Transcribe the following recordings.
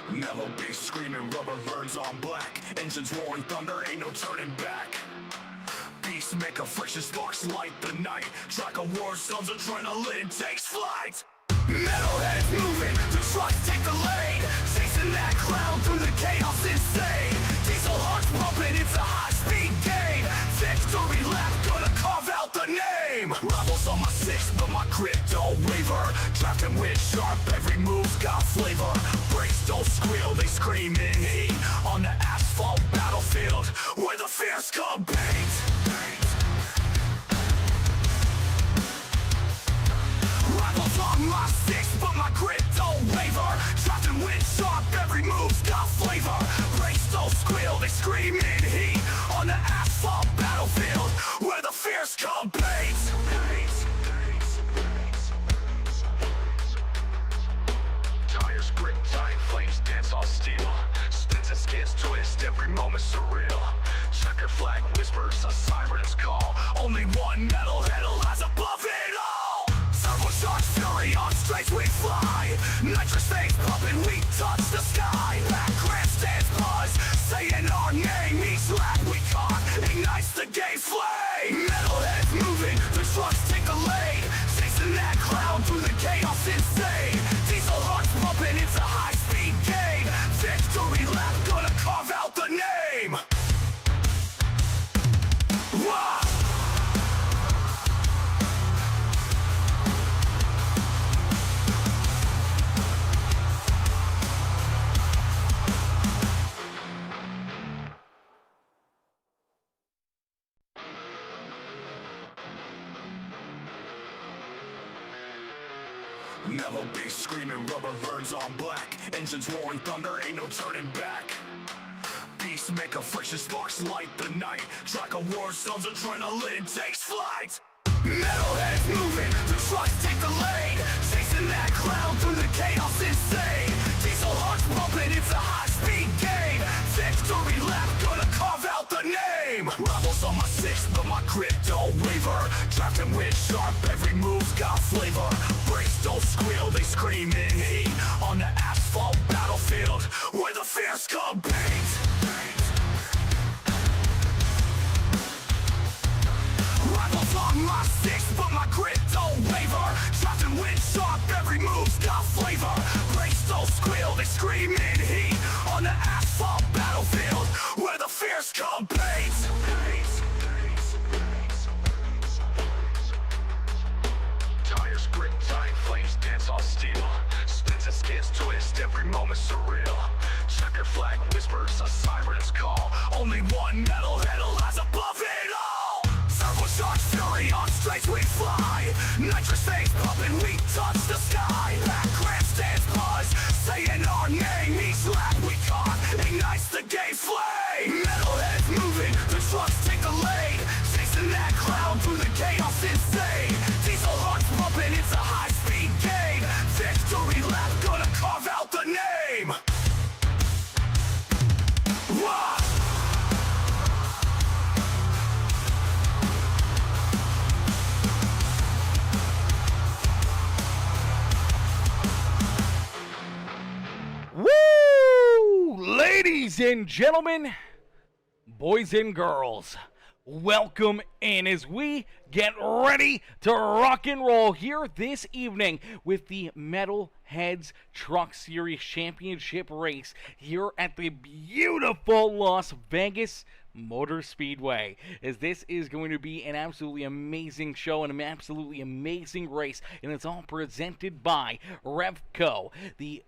Mellow bass screaming, rubber burns on black. Engines roaring thunder, ain't no turning back. Beast make a friction, sparks light the night. Track of war zones, adrenaline takes flight. Metalheads moving, the trucks take the lead. Chasing that cloud through the chaos insane. Diesel hearts pumping, it's a high-speed game. Victory lap, gonna carve out the name. Rebels on my six, but my grit don't waver. Drafting with sharp, every move's got flavor. Brakes don't squeal, they scream in heat. On the asphalt battlefield, where the fierce compete. Rivals on my six, but my grit don't waver. Drafting with sharp, every move's got flavor. Brakes don't squeal, they scream in heat. On the asphalt battlefield, where the fierce compete. Tires grip tight, flames dance on steel. Spins and skids twist, every moment surreal. Checker flag whispers, a siren's call. Only one metalhead lies above it all. Turbocharged fury on straights we fly. Nitrous things pumping, we touch the sky. Back grandstands buzz, saying our name. Each lap we caught ignites the gay flame. Metalheads moving, the trucks take the lead. Chasing that cloud through the chaos insane. Diesel hearts pumping, it's a high-speed game. Victory lap, gonna carve out the name. Wah! Mellow bass screaming, rubber burns on black. Engines roaring thunder, ain't no turning back. Beast make a friction, sparks light the night. Track of war zones, adrenaline takes flight. Metalheads moving, the trucks take the lead. Chasing that cloud through the chaos insane. Diesel hearts pumping, it's a high-speed game. Victory lap, gonna carve out the name. Rebels on my six, but my grit don't waver. Drafting with sharp, every move's got flavor. Brakes don't squeal, they scream in heat. On the asphalt battlefield, where the fierce compete. Rivals on my six, but my grit don't waver. Drafting with sharp, every move's got flavor. Brakes don't squeal, they scream in heat. On the asphalt battlefield, where the fierce compete. Tires grip tight, flames dance on steel. Spins and skids twist, every moment surreal. Checker flag whispers, a siren's call. Only one metalhead lies above it all. Turbocharged fury on straights we fly. Nitrous things pumping, we touch the sky. Back grandstands buzz, saying our name. Each lap we caught ignites the gay flame. Metalheads moving, the trucks take the lead. Chasing that cloud through the chaos insane. Diesel hearts pumping, it's a high-speed game. Victory lap, gonna carve out the name. Wah! Woo! Ladies and gentlemen, boys and girls, welcome in as we get ready to rock and roll here this evening with the Metalheads Truck Series Championship race here at the beautiful Las Vegas Motor Speedway, as this is going to be an absolutely amazing show and an absolutely amazing race, and it's all presented by Revco, the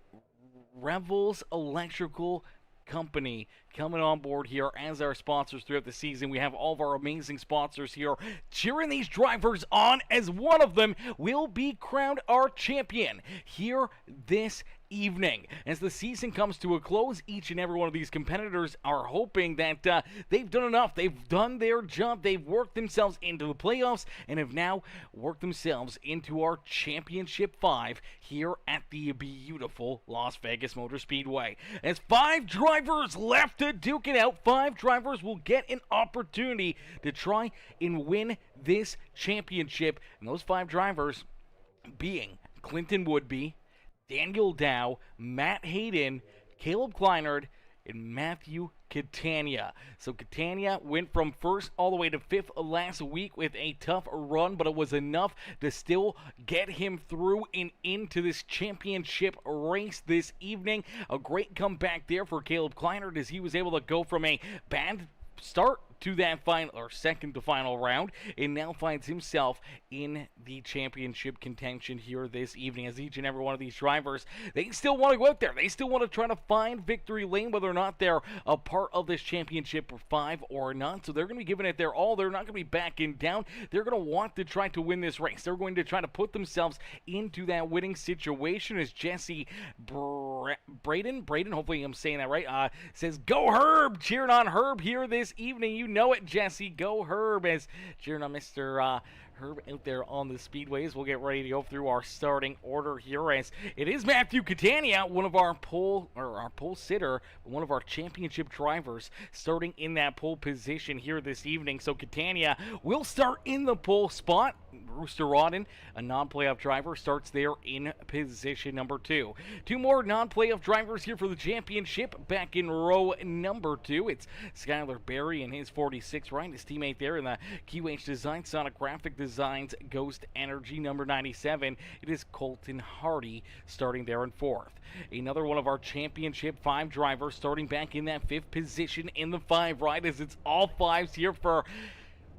Revels Electrical Company, coming on board here as our sponsors throughout the season. We have all of our amazing sponsors here cheering these drivers on, as one of them will be crowned our champion here this evening. As the season comes to a close, each and every one of these competitors are hoping that they've done enough. They've done their job. They've worked themselves into the playoffs and have now worked themselves into our Championship 5 here at the beautiful Las Vegas Motor Speedway. As 5 drivers left to duke it out, 5 drivers will get an opportunity to try and win this championship. And those 5 drivers being Clinton Woodby, Daniel Dow, Matt Hayden, Caleb Kleinert and Matthew Catania. So Catania went from first all the way to fifth last week with a tough run, but it was enough to still get him through and into this championship race this evening. A great comeback there for Caleb Kleinert as he was able to go from a bad start to that final or second to final round and now finds himself in the championship contention here this evening. As each and every one of these drivers, they still want to go out there, they still want to try to find victory lane, whether or not they're a part of this championship for 5 or not. So they're going to be giving it their all. They're not going to be backing down. They're going to want to try to win this race. They're going to try to put themselves into that winning situation. As Jesse Braden, hopefully I'm saying that right, says go Herb, cheering on Herb here this evening. You know it, Jesse. Go Herb, as cheering on Mr. Herb out there on the speedways. We'll get ready to go through our starting order here, as it is Matthew Catania, one of our pole sitter, one of our championship drivers, starting in that pole position here this evening. So Catania will start in the pole spot. Rooster Rodden, a non-playoff driver, starts there in position number 2. 2 more non-playoff drivers here for the championship. Back in row number 2, it's Skylar Berry and his 46, right? His teammate there in the QH Design Sonic Graphic Designs Ghost Energy number 97. It is Colton Hardy starting there in 4th. Another one of our championship 5 drivers starting back in that 5th position in the 5, right? As it's all 5s here for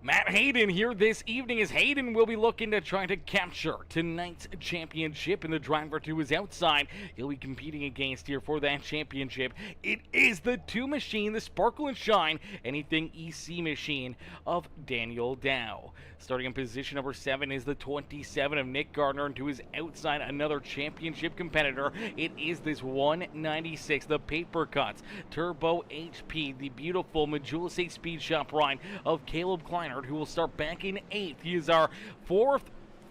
Matt Hayden here this evening, as Hayden will be looking to try to capture tonight's championship, and the driver to his outside he'll be competing against here for that championship. It is the 2 machine, the Sparkle and Shine Anything EC machine of Daniel Dow. Starting in position number 7 is the 27 of Nick Gardner, and to his outside another championship competitor. It is this 196, the Paper Cuts Turbo HP, the beautiful Majula Speed Shop ride of Caleb Kleinert, who will start back in 8th. He is our 4th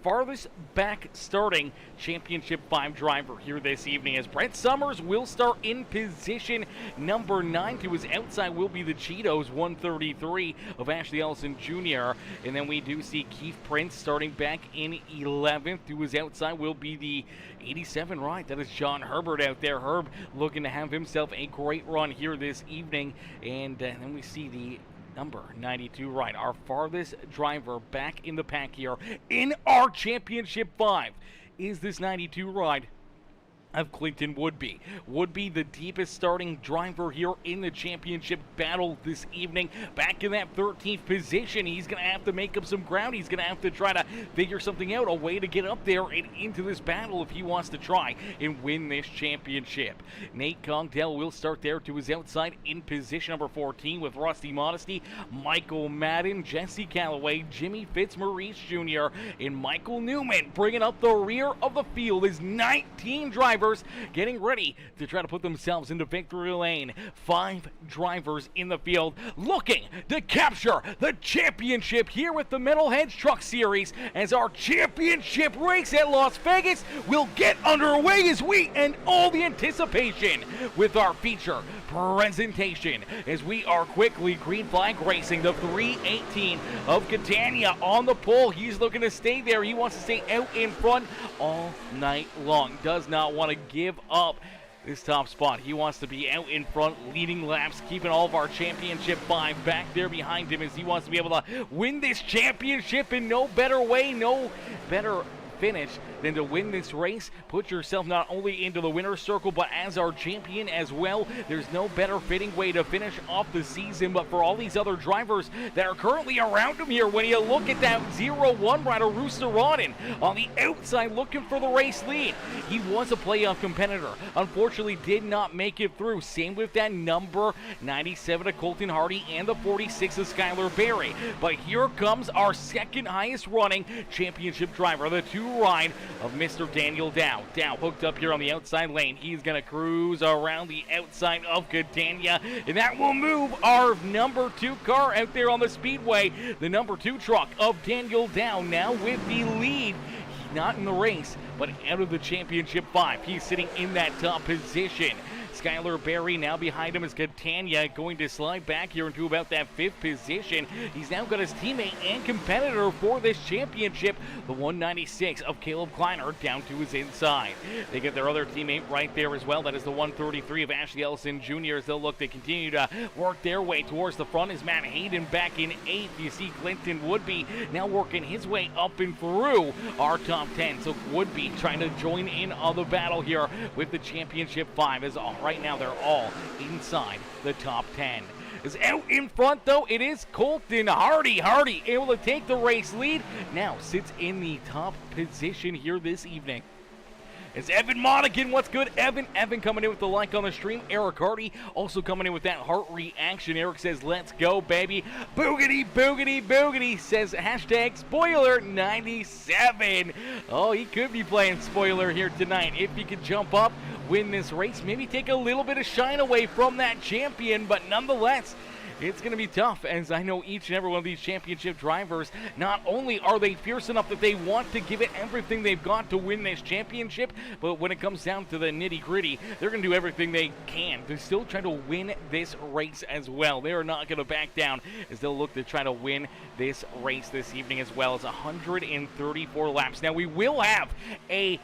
farthest back starting championship 5 driver here this evening, as Brett Summers will start in position number 9. To his outside will be the Cheetos 133 of Ashley Ellison Jr. And then we do see Keith Prince starting back in 11th. To his outside will be the 87, right? That is John Herbert out there. Herb looking to have himself a great run here this evening. And then we see the number 92, right, our farthest driver back in the pack here in our championship 5 is this 92 ride of Clinton Woodby. Woodby, the deepest starting driver here in the championship battle this evening, back in that 13th position. He's going to have to make up some ground. He's going to have to try to figure something out, a way to get up there and into this battle if he wants to try and win this championship. Nate Congdell will start there to his outside in position number 14 with Rusty Modesty, Michael Madden, Jesse Calloway, Jimmy Fitzmaurice Jr., and Michael Newman bringing up the rear of the field. Is 19 drivers getting ready to try to put themselves into victory lane. 5 drivers in the field looking to capture the championship here with the Metalheads Truck Series, as our championship race at Las Vegas will get underway as we end all the anticipation with our feature presentation, as we are quickly green flag racing the 318 of Catania on the pole. He's looking to stay there. He wants to stay out in front all night long. Does not want to give up this top spot. He wants to be out in front, leading laps, keeping all of our championship 5 back there behind him, as he wants to be able to win this championship in no better way, no better finish than to win this race. Put yourself not only into the winner's circle, but as our champion as well. There's no better fitting way to finish off the season, but for all these other drivers that are currently around him here, when you look at that 0-1 rider, Rooster Rodden, on the outside looking for the race lead. He was a playoff competitor. Unfortunately, did not make it through. Same with that number 97 of Colton Hardy and the 46 of Skylar Berry. But here comes our second highest running championship driver, the 2 ride of Mr. Daniel Dow. Dow hooked up here on the outside lane. He's going to cruise around the outside of Catania, and that will move our number 2 car out there on the speedway. The number 2 truck of Daniel Dow now with the lead. Not in the race, but out of the championship 5. He's sitting in that top position. Skylar Berry now behind him is Catania, going to slide back here into about that 5th position. He's now got his teammate and competitor for this championship, the 196 of Caleb Kleiner, down to his inside. They get their other teammate right there as well. That is the 133 of Ashley Ellison Jr. as they'll look to continue to work their way towards the front. Is Matt Hayden back in 8th. You see Clinton Woodby now working his way up and through our top 10. So Woodby trying to join in on the battle here with the championship 5, as right now they're all inside the top 10. Is out in front, though, it is Colton Hardy. Hardy able to take the race lead. Now sits in the top position here this evening. It's Evan Monaghan. What's good, Evan? Evan coming in with the like on the stream. Eric Hardy also coming in with that heart reaction. Eric says, let's go, baby. Boogity, boogity, boogity, says hashtag spoiler 97. Oh, he could be playing spoiler here tonight. If he could jump up, win this race, maybe take a little bit of shine away from that champion, but nonetheless, it's going to be tough, as I know each and every one of these championship drivers, not only are they fierce enough that they want to give it everything they've got to win this championship, but when it comes down to the nitty-gritty, they're going to do everything they can to still try to win this race as well. They are not going to back down as they'll look to try to win this race this evening as well. As 134 laps. Now, we will have a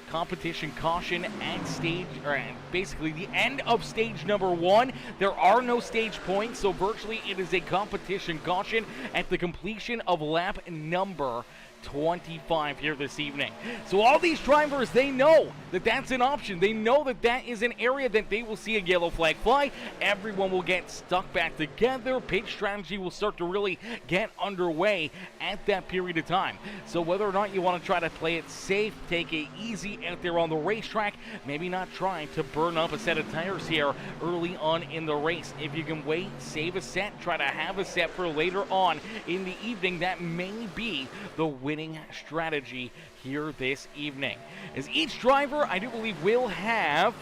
competition caution at stage, or basically the end of stage number 1. There are no stage points, so virtually it is a competition caution at the completion of lap number 25 here this evening. So all these drivers, they know that that's an option. They know that that is an area that they will see a yellow flag fly. Everyone will get stuck back together. Pit strategy will start to really get underway at that period of time. So whether or not you want to try to play it safe, take it easy out there on the racetrack, maybe not trying to burn up a set of tires here early on in the race. If you can wait, save a set, try to have a set for later on in the evening, that may be the winning strategy here this evening. As each driver, I do believe, will have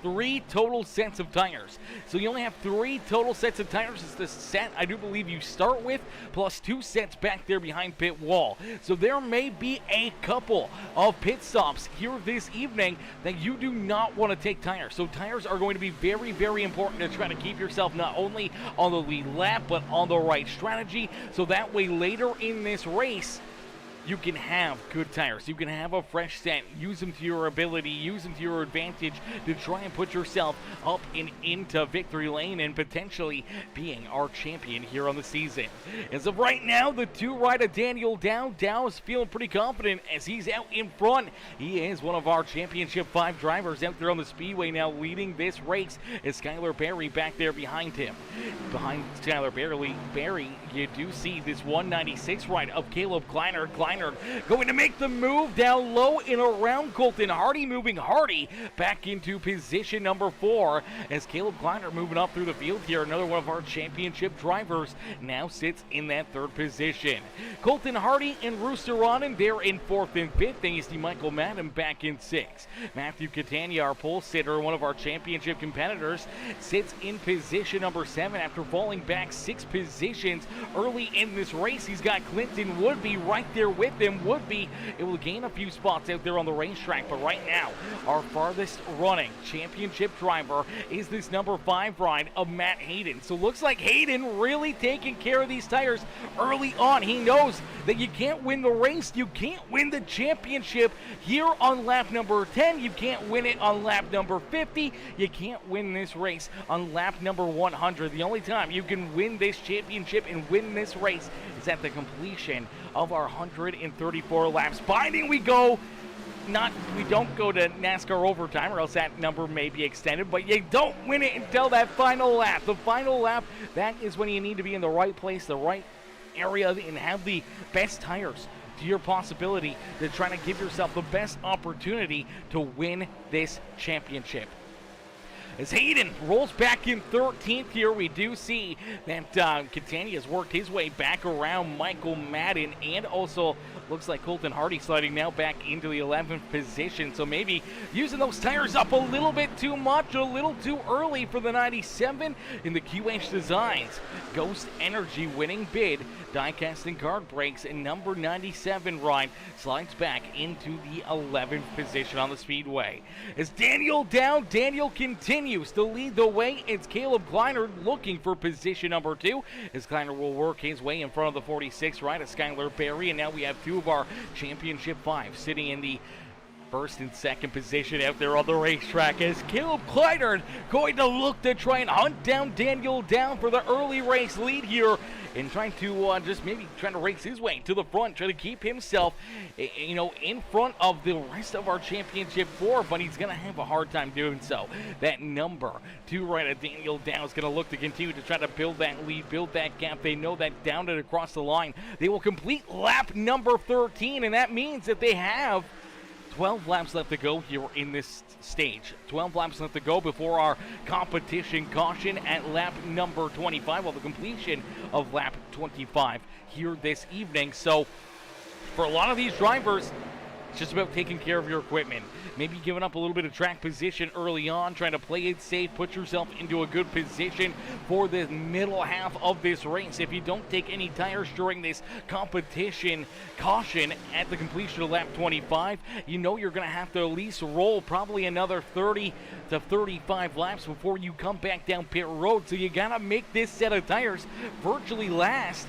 3 total sets of tires. So you only have 3 total sets of tires. It's the set I do believe you start with, plus 2 sets back there behind pit wall. So there may be a couple of pit stops here this evening that you do not want to take tires. So tires are going to be very, very important to try to keep yourself not only on the lead lap, but on the right strategy. So that way later in this race, you can have good tires. You can have a fresh set. Use them to your ability. Use them to your advantage to try and put yourself up and into victory lane and potentially being our champion here on the season. As of right now, the 2 right of Daniel Dow. Dow is feeling pretty confident as he's out in front. He is one of our championship 5 drivers out there on the speedway now, leading this race. Is Skylar Berry back there behind him. Behind Skylar Berry, you do see this 196 right of Caleb Kleiner. Going to make the move down low and around Colton Hardy, moving Hardy back into position number 4 as Caleb Kleiner moving up through the field here. Another one of our championship drivers now sits in that 3rd position. Colton Hardy and Rooster Rodden, they're in 4th and 5th. Then you see Michael Madden back in 6th. Matthew Catania, our pole sitter, one of our championship competitors, sits in position number 7 after falling back 6 positions early in this race. He's got Clinton Woodby right there with him. Woodby, it will gain a few spots out there on the racetrack, but right now our farthest running championship driver is this number 5 ride of Matt Hayden. So looks like Hayden really taking care of these tires early on. He knows that you can't win the race, you can't win the championship here on lap number 10, you can't win it on lap number 50, you can't win this race on lap number 100. The only time you can win this championship and win this race is at the completion of our 134 laps. Binding we go. We don't go to NASCAR overtime, or else that number may be extended, but you don't win it until that final lap. The final lap, that is when you need to be in the right place, the right area, and have the best tires to your possibility to try to give yourself the best opportunity to win this championship. As Hayden rolls back in 13th here, we do see that Catania has worked his way back around Michael Madden, and also looks like Colton Hardy sliding now back into the 11th position. So maybe using those tires up a little bit too much, a little too early for the 97 in the QH Designs Ghost Energy winning bid. Die-casting guard brakes, and number 97 Ryan slides back into the 11th position on the speedway. As Daniel continues to lead the way. It's Caleb Kleiner looking for position number 2, as Kleiner will work his way in front of the 46 right of Skylar Berry, and now we have 2 of our championship 5 sitting in the first and second position out there on the racetrack, as Caleb Kleiner going to look to try and hunt down Daniel Dow for the early race lead here, and trying to trying to race his way to the front, trying to keep himself, in front of the rest of our championship 4, but he's going to have a hard time doing so. That number 2 right of Daniel Dow is going to look to continue to try to build that lead, build that gap. They know that down and across the line, they will complete lap number 13, and that means that they have 12 laps left to go here in this stage. 12 laps left to go before our competition caution at lap number 25, the completion of lap 25 here this evening. So for a lot of these drivers, it's just about taking care of your equipment. Maybe giving up a little bit of track position early on, trying to play it safe, put yourself into a good position for the middle half of this race. If you don't take any tires during this competition caution at the completion of lap 25, you know you're going to have to at least roll probably another 30 to 35 laps before you come back down pit road. So you got to make this set of tires virtually last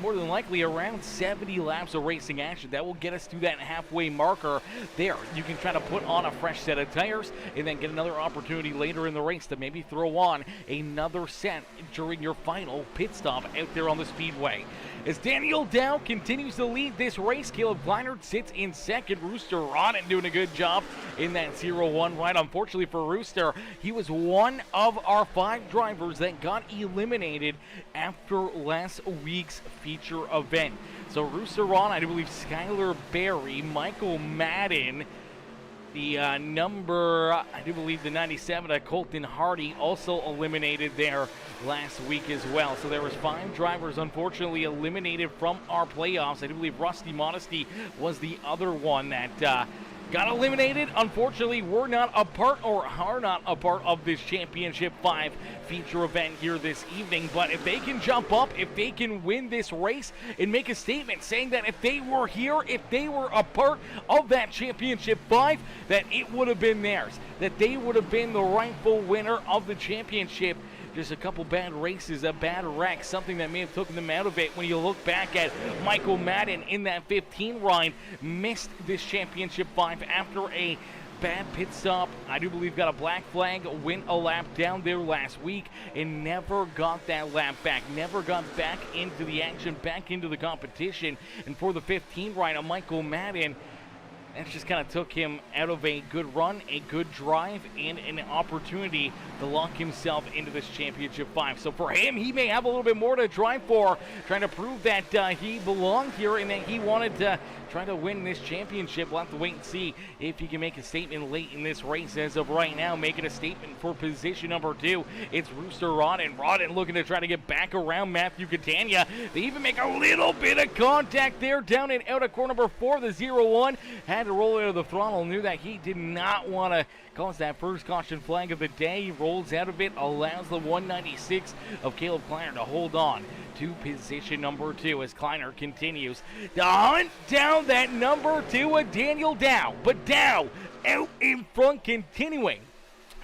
more than likely around 70 laps of racing action. That will get us to that halfway marker there. You can try to put on a fresh set of tires and then get another opportunity later in the race to maybe throw on another set during your final pit stop out there on the speedway. As Daniel Dow continues to lead this race, Caleb Kleiner sits in second. Rooster Rodden doing a good job in that 0-1 ride. Unfortunately for Rooster, he was one of our 5 drivers that got eliminated after last week's feature event. So Rooster Rodden, I do believe Skylar Berry, Michael Madden, the I do believe the 97, Colton Hardy, also eliminated there last week as well. So there was 5 drivers unfortunately eliminated from our playoffs. I do believe Rusty Modesty was the other one that got eliminated. Unfortunately, are not a part of this Championship 5 feature event here this evening. But if they can jump up, if they can win this race and make a statement saying that if they were here, if they were a part of that Championship 5, that it would have been theirs, that they would have been the rightful winner of the championship. Just a couple bad races, a bad wreck, something that may have taken them out of it. When you look back at Michael Madden in that 15 ride, missed this Championship 5 after a bad pit stop. I do believe got a black flag, went a lap down there last week, and never got that lap back. Never got back into the action, back into the competition. And for the 15 ride of Michael Madden, that just kind of took him out of a good run, a good drive, and an opportunity to lock himself into this Championship 5. So for him, he may have a little bit more to drive for, trying to prove that he belonged here and that he wanted to try to win this championship. We'll have to wait and see if he can make a statement late in this race. As of right now, making a statement for position number 2, it's Rooster Rodden. Rodden looking to try to get back around Matthew Catania. They even make a little bit of contact there down and out of corner number 4, the 0-1. Had to roll out of the throttle, knew that he did not want to cause that first caution flag of the day. He rolls out of it, allows the 196 of Caleb Kleiner to hold on to position number 2 as Kleiner continues to hunt down that number 2 of Daniel Dow. But Dow out in front, continuing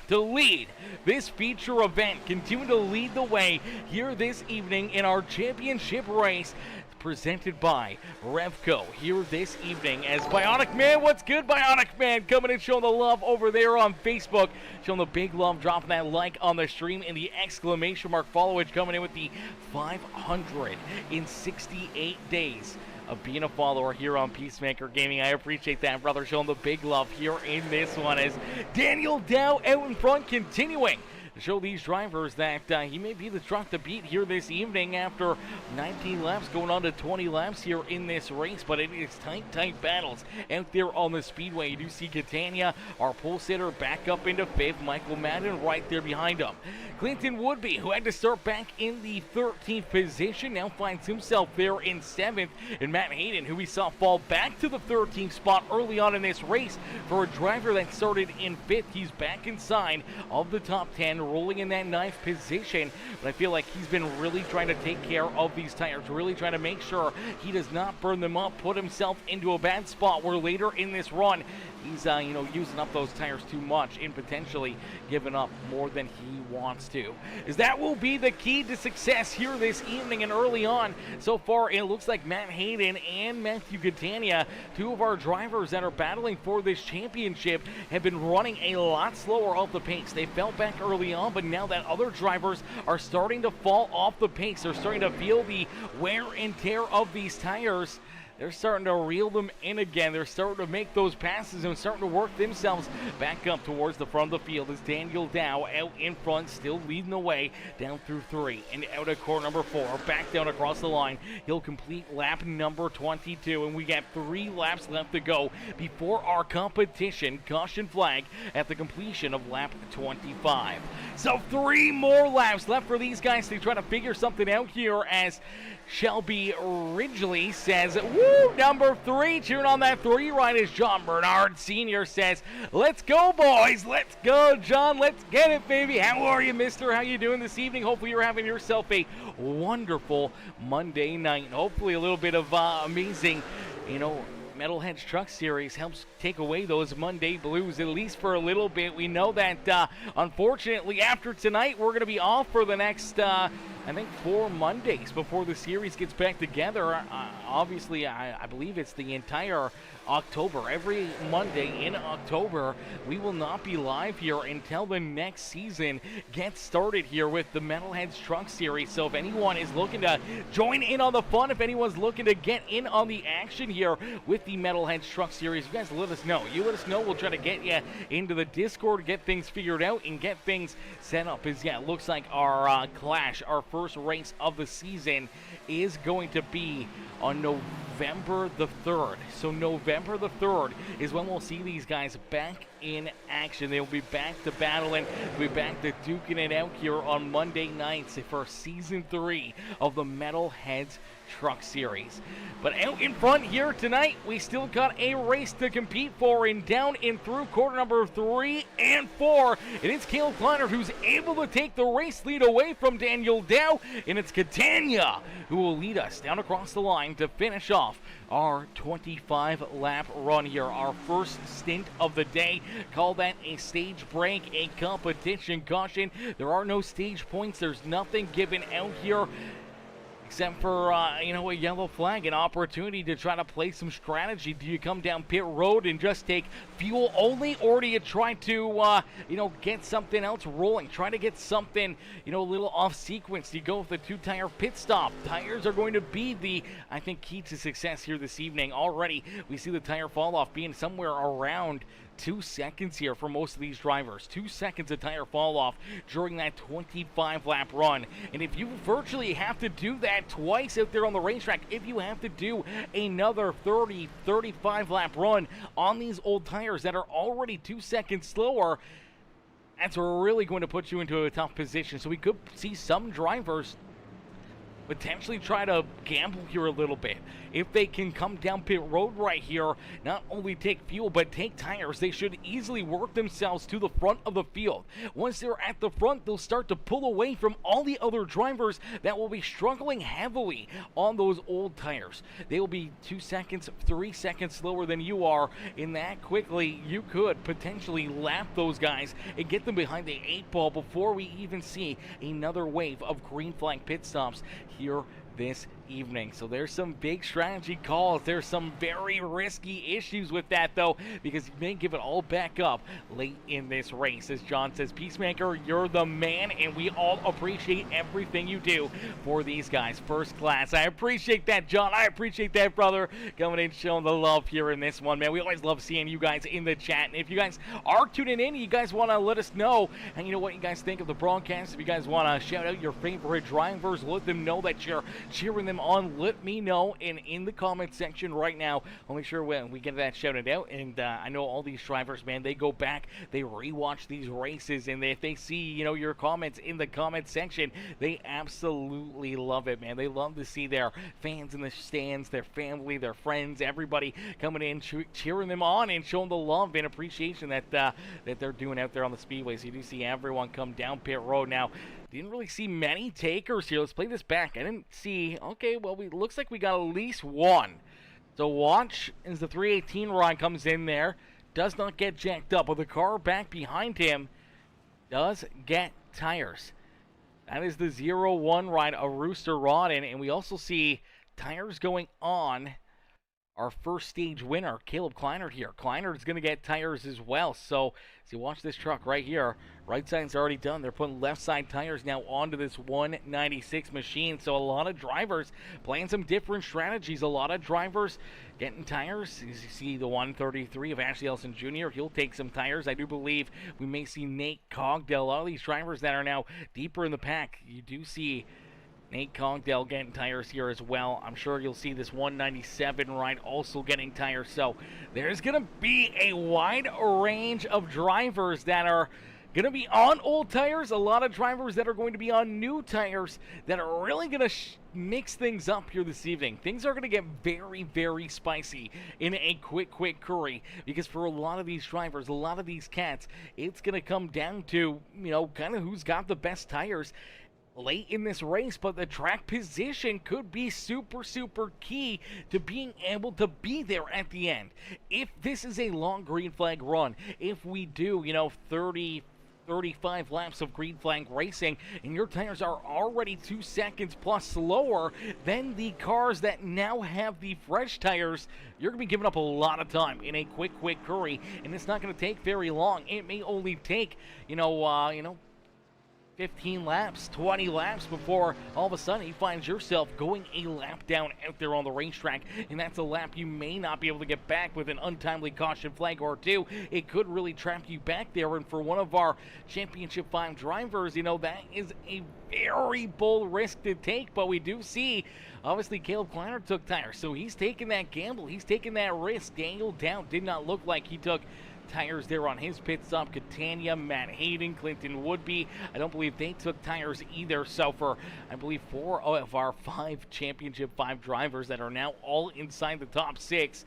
to lead this feature event, continue to lead the way here this evening in our championship race, presented by Revco here this evening. As Bionic Man, what's good, Bionic Man? Coming and showing the love over there on Facebook, showing the big love, dropping that like on the stream, and the exclamation mark followage coming in with the 568 days of being a follower here on Peacemaker Gaming. I appreciate that, brother, showing the big love here in this one as Daniel Dow out in front, continuing to show these drivers that he may be the truck to beat here this evening after 19 laps, going on to 20 laps here in this race. But it is tight battles out there on the speedway. You do see Catania, our pole sitter, back up into 5th. Michael Madden right there behind him. Clinton Woodby, who had to start back in the 13th position, now finds himself there in 7th. And Matt Hayden, who we saw fall back to the 13th spot early on in this race for a driver that started in 5th. He's back inside of the top 10, rolling in that 9th position. But I feel like he's been really trying to take care of these tires, really trying to make sure he does not burn them up, put himself into a bad spot where later in this run he's using up those tires too much and potentially giving up more than he wants to. As that will be the key to success here this evening and early on. So far it looks like Matt Hayden and Matthew Catania, two of our drivers that are battling for this championship, have been running a lot slower off the pace. They fell back early on, but now that other drivers are starting to fall off the pace, they're starting to feel the wear and tear of these tires. They're starting to reel them in again. They're starting to make those passes and starting to work themselves back up towards the front of the field as Daniel Dow out in front, still leading the way down through 3 and out of corner number 4, back down across the line. He'll complete lap number 22, and we got 3 laps left to go before our competition caution flag at the completion of lap 25. So 3 more laps left for these guys to try to figure something out here, as Shelby Ridgely says, woo, number 3, cheering on that 3 right as John Bernard Sr. says, let's go, boys, let's go, John, let's get it, baby. How are you, mister? How you doing this evening? Hopefully you're having yourself a wonderful Monday night. Hopefully a little bit of amazing, Metalhead's Truck Series helps take away those Monday blues, at least for a little bit. We know that, unfortunately, after tonight, we're going to be off for the next, 4 Mondays before the series gets back together. Obviously, I believe it's the entire October. Every Monday in October, we will not be live here until the next season gets started here with the Metalhead's Truck Series. So if anyone is looking to join in on the fun, if anyone's looking to get in on the action here with the Metalhead's Truck Series, you guys let us know. You let us know. We'll try to get you into the Discord, get things figured out, and get things set up. As it looks like our clash, our first race of the season, is going to be on November the 3rd. So November the 3rd is when we'll see these guys back in action. They'll be back to battling. We'll be back to duking it out here on Monday nights for Season 3 of the Metalhead's Truck Series. But out in front here tonight, we still got a race to compete for, and down in through quarter number 3 and 4, it is Caleb Kleiner who's able to take the race lead away from Daniel Dow, and it's Catania who will lead us down across the line to finish off our 25-lap run here, our first stint of the day. Call that a stage break, a competition caution. There are no stage points. There's nothing given out here, except for, a yellow flag, an opportunity to try to play some strategy. Do you come down pit road and just take fuel only, or do you try to, get something else rolling? Try to get something, a little off sequence. Do you go with the 2-tire pit stop? Tires are going to be the, key to success here this evening. Already, we see the tire fall off being somewhere around 2 seconds here for most of these drivers. 2 seconds of tire fall off during that 25-lap run. And if you virtually have to do that twice out there on the racetrack, if you have to do another 30, 35-lap run on these old tires that are already 2 seconds slower, that's really going to put you into a tough position. So we could see some drivers potentially try to gamble here a little bit. If they can come down pit road right here, not only take fuel, but take tires, they should easily work themselves to the front of the field. Once they're at the front, they'll start to pull away from all the other drivers that will be struggling heavily on those old tires. They will be 2 seconds, 3 seconds slower than you are, and that quickly you could potentially lap those guys and get them behind the 8 ball before we even see another wave of green flag pit stops here this evening. So there's some big strategy calls. There's some very risky issues with that, though, because you may give it all back up late in this race. As John says, Peacemaker, you're the man, and we all appreciate everything you do for these guys. First class. I appreciate that, John. I appreciate that, brother. Coming in, showing the love here in this one, man. We always love seeing you guys in the chat. And if you guys are tuning in, you guys want to let us know, and you know what you guys think of the broadcast. If you guys want to shout out your favorite drivers, let them know that you're cheering them on. Let me know in the comment section right now. I'll make sure when we get that shouted out. And I know all these drivers, man, they go back, they rewatch these races, and if they see, you know, your comments in the comment section, they absolutely love it, man. They love to see their fans in the stands, their family, their friends, everybody coming in, cheering them on and showing the love and appreciation that that they're doing out there on the speedway. So you do see everyone come down pit road now. Didn't really see many takers here. Let's play this back. I didn't see. Okay, well, looks like we got at least one. So watch as the 318 ride comes in there. Does not get jacked up, but the car back behind him does get tires. That is the 0-1 ride, a Rooster Rod in, and we also see tires going on our first stage winner, Caleb Kleinert here. Kleinert is going to get tires as well. So, as you watch this truck right here, right side's already done. They're putting left side tires now onto this 196 machine. So, a lot of drivers playing some different strategies. A lot of drivers getting tires. As you see the 133 of Ashley Elson Jr., he'll take some tires. I do believe we may see Nate Cogdell. A lot of these drivers that are now deeper in the pack, you do see Nate Cogdell getting tires here as well. I'm sure you'll see this 197 ride also getting tires. So there's going to be a wide range of drivers that are going to be on old tires. A lot of drivers that are going to be on new tires that are really going to mix things up here this evening. Things are going to get very, very spicy in a quick curry, because for a lot of these drivers, a lot of these cats, it's going to come down to, you know, kind of who's got the best tires late in this race. But the track position could be super key to being able to be there at the end. If this is a long green flag run, if we do, you know, 35 laps of green flag racing, and your tires are already 2 seconds plus slower than the cars that now have the fresh tires, you're going to be giving up a lot of time in a quick curry, and it's not going to take very long. It may only take, you know, 15 laps, 20 laps before all of a sudden you find yourself going a lap down out there on the racetrack, and that's a lap you may not be able to get back with an untimely caution flag or two. It could really trap you back there, and for one of our Championship 5 drivers, you know, that is a very bold risk to take. But we do see, obviously, Caleb Kleiner took tires, so he's taking that gamble, he's taking that risk. Daniel Dowd did not look like he took tires there on his pit stop. Catania, Matt Hayden, Clinton Woodby, I don't believe they took tires either. So for, I believe, 4 of our 5 Championship 5 drivers that are now all inside the top 6,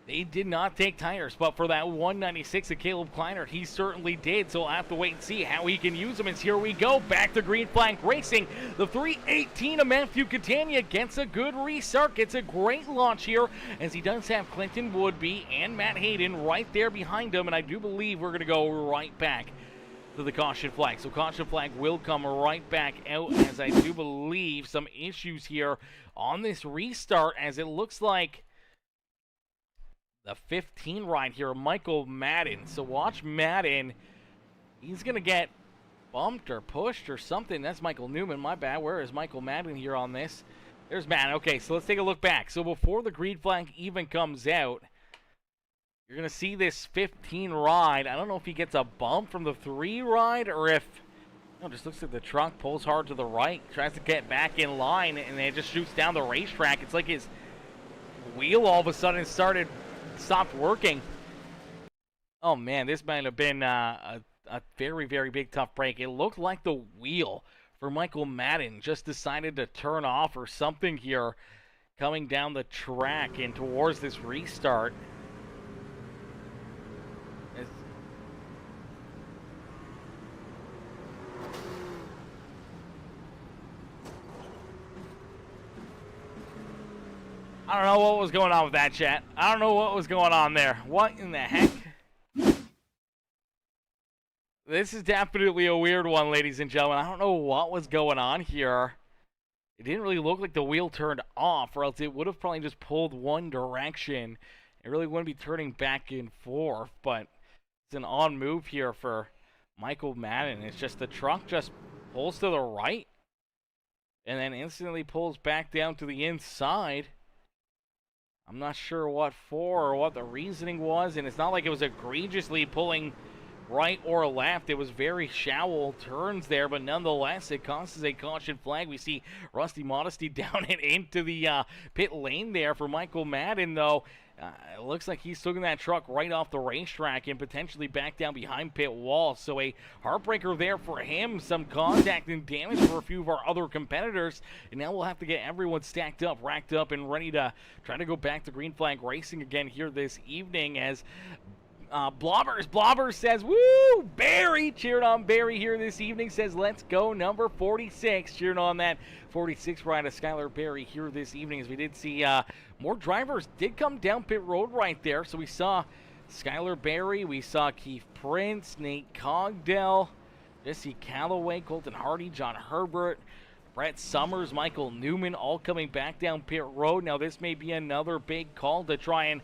they did not take tires. But for that 196 of Caleb Kleiner, he certainly did. So I'll have to wait and see how he can use them. As here we go, back to green flag racing. The 318 of Matthew Catania gets a good restart, gets a great launch here, as he does have Clinton Woodby and Matt Hayden right there behind him. And I do believe we're going to go right back to the caution flag. So caution flag will come right back out, as I do believe some issues here on this restart, as it looks like the 15 ride here, Michael Madden. So watch Madden. He's going to get bumped or pushed or something. That's Michael Newman. My bad. Where is Michael Madden here on this? There's Madden. Okay, so let's take a look back. So before the green flag even comes out, you're going to see this 15 ride. I don't know if he gets a bump from the 3 ride, or if, you know, just looks at the truck, pulls hard to the right, tries to get back in line, and then it just shoots down the racetrack. It's like his wheel all of a sudden stopped working. Oh man, this might have been a very big tough break. It looked like the wheel for Michael Madden just decided to turn off or something here, coming down the track and towards this restart. I don't know what was going on with that, chat. I don't know what was going on there. What in the heck? This is definitely a weird one, ladies and gentlemen. I don't know what was going on here. it didn't really look like the wheel turned off, or else it would have probably just pulled one direction. It really wouldn't be turning back and forth, but it's an odd move here for Michael Madden. It's just the truck just pulls to the right and then instantly pulls back down to the inside. I'm not sure what for or what the reasoning was, and it's not like it was egregiously pulling right or left. It was very shallow turns there, but nonetheless, it causes a caution flag. We see Rusty Modesty down and into the pit lane there for Michael Madden, though. It looks like he's taking that truck right off the racetrack and potentially back down behind pit wall. So a heartbreaker there for him. Some contact and damage for a few of our other competitors. And now we'll have to get everyone stacked up, racked up, and ready to try to go back to green flag racing again here this evening as Blobbers says, woo! Barry cheered on Barry here this evening, says, let's go, number 46. Cheering on that 46 ride of Skylar Barry here this evening, as we did see more drivers did come down pit road right there. So we saw Skylar Barry, we saw Keith Prince, Nate Cogdell, Jesse Calloway, Colton Hardy, John Herbert, Brett Summers, Michael Newman, all coming back down pit road. Now this may be another big call to try and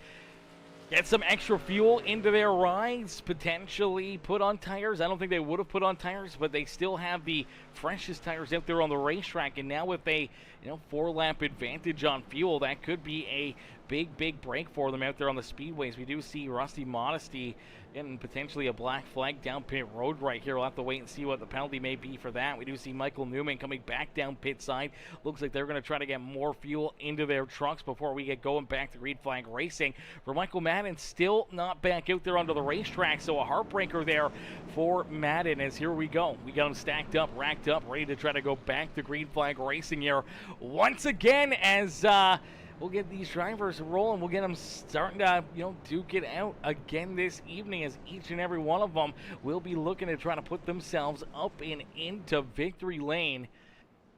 get some extra fuel into their rides, potentially put on tires. I don't think they would have put on tires, but they still have the freshest tires out there on the racetrack. And now with a 4-lap advantage on fuel, that could be a big break for them out there on the speedways. We do see Rusty Modesty and potentially a black flag down pit road right here. We'll have to wait and see what the penalty may be for that. We do see Michael Newman coming back down pit side. Looks like they're going to try to get more fuel into their trucks before we get going back to green flag racing. For Michael Madden, still not back out there onto the racetrack, so a heartbreaker there for Madden. As here we go. We got them stacked up, racked up, ready to try to go back to green flag racing here once again as we'll get these drivers rolling. We'll get them starting to, duke it out again this evening, as each and every one of them will be looking to try to put themselves up and into victory lane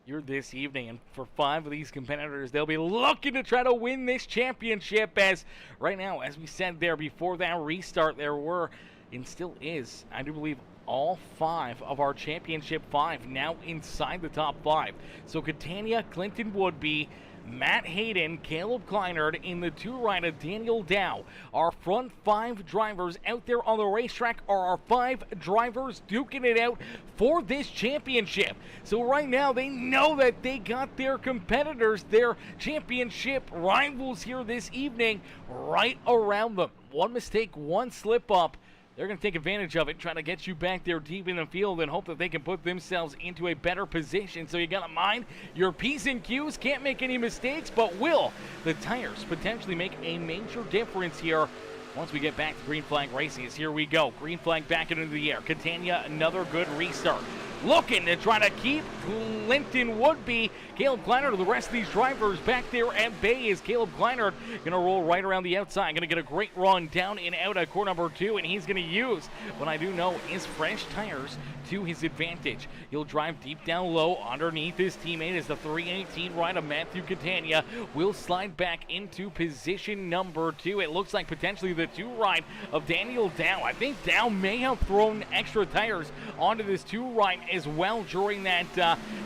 here this evening. And for 5 of these competitors, they'll be looking to try to win this championship, as right now, as we said there before that restart, there were and still is, I do believe, all 5 of our championship 5 now inside the top 5. So Catania, Clinton Woodby, Matt Hayden, Caleb Kleinert in the 2 ride of Daniel Dow. Our front 5 drivers out there on the racetrack are our 5 drivers duking it out for this championship. So right now they know that they got their competitors, their championship rivals here this evening right around them. One mistake, one slip up, they're going to take advantage of it, trying to get you back there deep in the field and hope that they can put themselves into a better position. So you got to mind your P's and Q's, can't make any mistakes, but will the tires potentially make a major difference here once we get back to green flag racing? As here we go, green flag back into the air. Catania, another good restart. Looking to try to keep Clinton Woodby, Caleb Kleinert, the rest of these drivers back there at bay. Is Caleb Kleinert going to roll right around the outside, going to get a great run down and out at corner number 2, and he's going to use what I do know is fresh tires to his advantage. He'll drive deep down low underneath his teammate as the 318 ride of Matthew Catania will slide back into position number 2. It looks like potentially the 2 ride of Daniel Dow. I think Dow may have thrown extra tires onto this 2 ride as well during that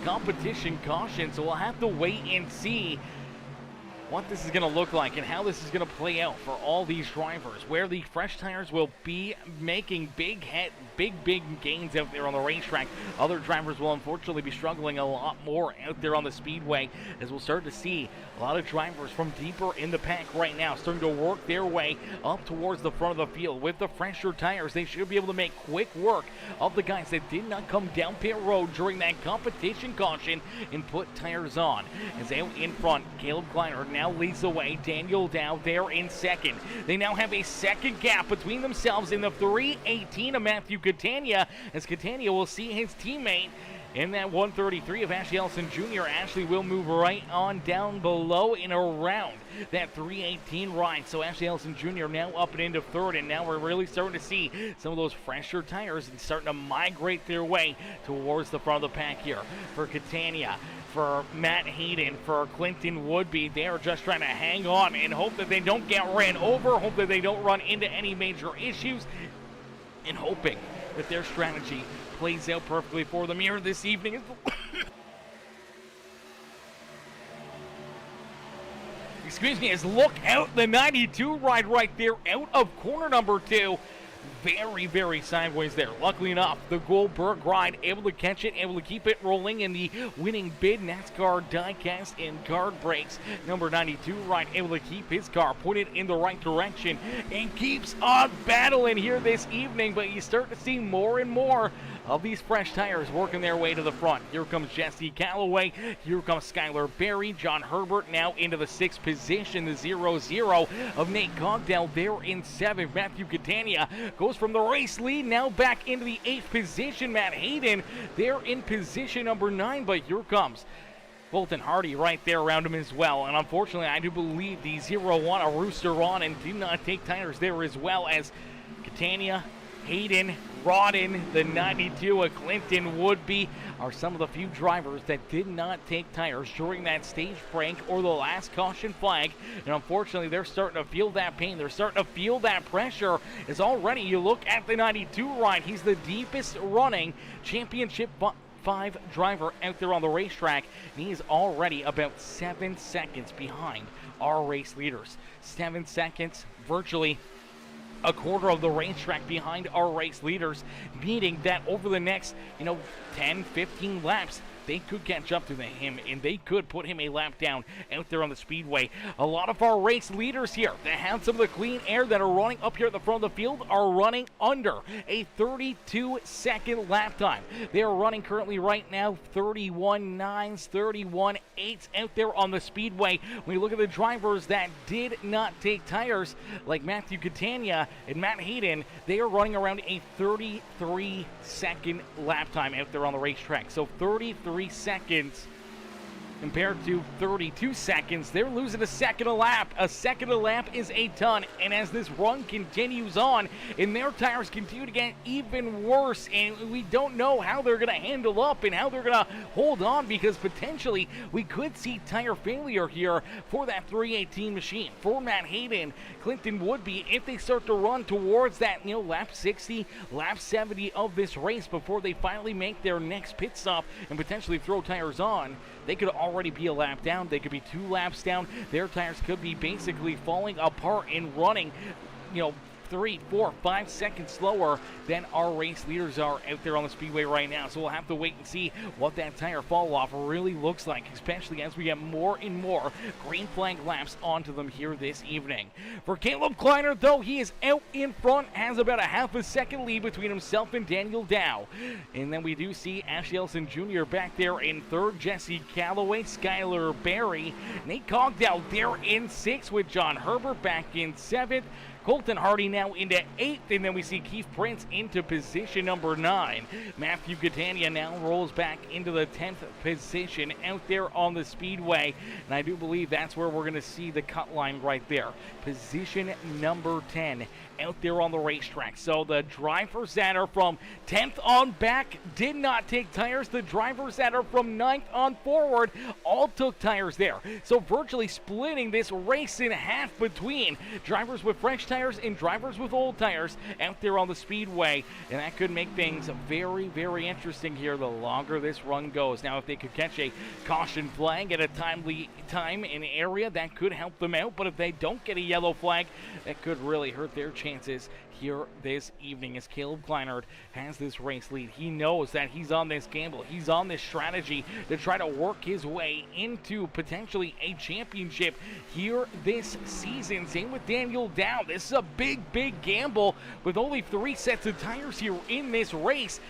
competition caution, so we'll have to wait and see what this is going to look like and how this is going to play out for all these drivers, where the fresh tires will be making big gains out there on the racetrack. Other drivers will unfortunately be struggling a lot more out there on the speedway, as we'll start to see a lot of drivers from deeper in the pack right now starting to work their way up towards the front of the field. With the fresher tires, they should be able to make quick work of the guys that did not come down pit road during that competition caution and put tires on. As out in front, Caleb Kleinert now leads the way. Daniel Dow there in second. They now have a second gap between themselves in the 318 of Matthew Catania, as Catania will see his teammate in that 133 of Ashley Ellison Jr. Ashley will move right on down below and around that 318 ride. So Ashley Ellison Jr. now up and into third, and now we're really starting to see some of those fresher tires and starting to migrate their way towards the front of the pack here. For Catania, for Matt Hayden, for Clinton Woodby, they are just trying to hang on and hope that they don't get ran over, hope that they don't run into any major issues, and hoping that their strategy plays out perfectly for them here this evening. is look out the 92 ride right there out of corner number 2. Very, very sideways there. Luckily enough, the Goldberg ride able to catch it, able to keep it rolling in the winning bid. NASCAR diecast and guard brakes. Number 92 ride able to keep his car pointed in the right direction and keeps on battling here this evening. But you start to see more and more of these fresh tires working their way to the front. Here comes Jesse Calloway. Here comes Skylar Berry. John Herbert now into the 6th position. The 0-0 of Nate Cogdell there in 7th. Matthew Catania goes from the race lead now back into the 8th position. Matt Hayden there in position number 9. But here comes Colton Hardy right there around him as well. And unfortunately, I do believe the 0-1 of Rooster on and did not take tires there as well as Catania, Hayden, Rodden, the 92 of Clinton Woodby are some of the few drivers that did not take tires during that stage break or the last caution flag. And unfortunately, they're starting to feel that pain. They're starting to feel that pressure. As already you look at the 92 ride, he's the deepest running championship 5 driver out there on the racetrack. And he is already about 7 seconds behind our race leaders. 7 seconds, virtually a quarter of the racetrack behind our race leaders, meaning that over the next 10 15 laps they could catch up to him and they could put him a lap down out there on the speedway. A lot of our race leaders here that have some of the clean air that are running up here at the front of the field are running under a 32-second lap time. They are running currently right now 31.9s, 31.8s out there on the speedway. When you look at the drivers that did not take tires, like Matthew Catania and Matt Hayden, they are running around a 33-second lap time out there on the racetrack. So 33 seconds compared to 32 seconds. They're losing a second a lap. A second a lap is a ton. And as this run continues on and their tires continue to get even worse, and we don't know how they're going to handle up and how they're going to hold on, because potentially we could see tire failure here for that 318 machine. For Matt Hayden, Clinton Woodby, if they start to run towards that, lap 60, lap 70 of this race before they finally make their next pit stop and potentially throw tires on, they could already be a lap down. They could be 2 laps down. Their tires could be basically falling apart and running, 3, 4, 5 seconds slower than our race leaders are out there on the speedway right now. So we'll have to wait and see what that tire fall off really looks like, especially as we get more and more green flag laps onto them here this evening. For Caleb Kleiner, though, he is out in front, has about a half a second lead between himself and Daniel Dow. And then we do see Ashley Ellison Jr. back there in 3rd, Jesse Calloway, Skylar Berry, Nate Cogdell there in 6th with John Herbert back in 7th. Colton Hardy now into 8th, and then we see Keith Prince into position number 9. Matthew Catania now rolls back into the 10th position out there on the speedway, and I do believe that's where we're going to see the cut line right there. Position number 10 out there on the racetrack. So the drivers that are from 10th on back did not take tires. The drivers that are from 9th on forward all took tires there. So virtually splitting this race in half between drivers with fresh tires and drivers with old tires out there on the speedway. And that could make things very, very interesting here the longer this run goes. Now, if they could catch a caution flag at a timely time and area, that could help them out. But if they don't get a yellow flag, that could really hurt their chances here this evening, as Caleb Kleinert has this race lead. He knows that he's on this gamble. He's on this strategy to try to work his way into potentially a championship here this season. Same with Daniel Dow. This is a big, big gamble with only 3 sets of tires here in this race.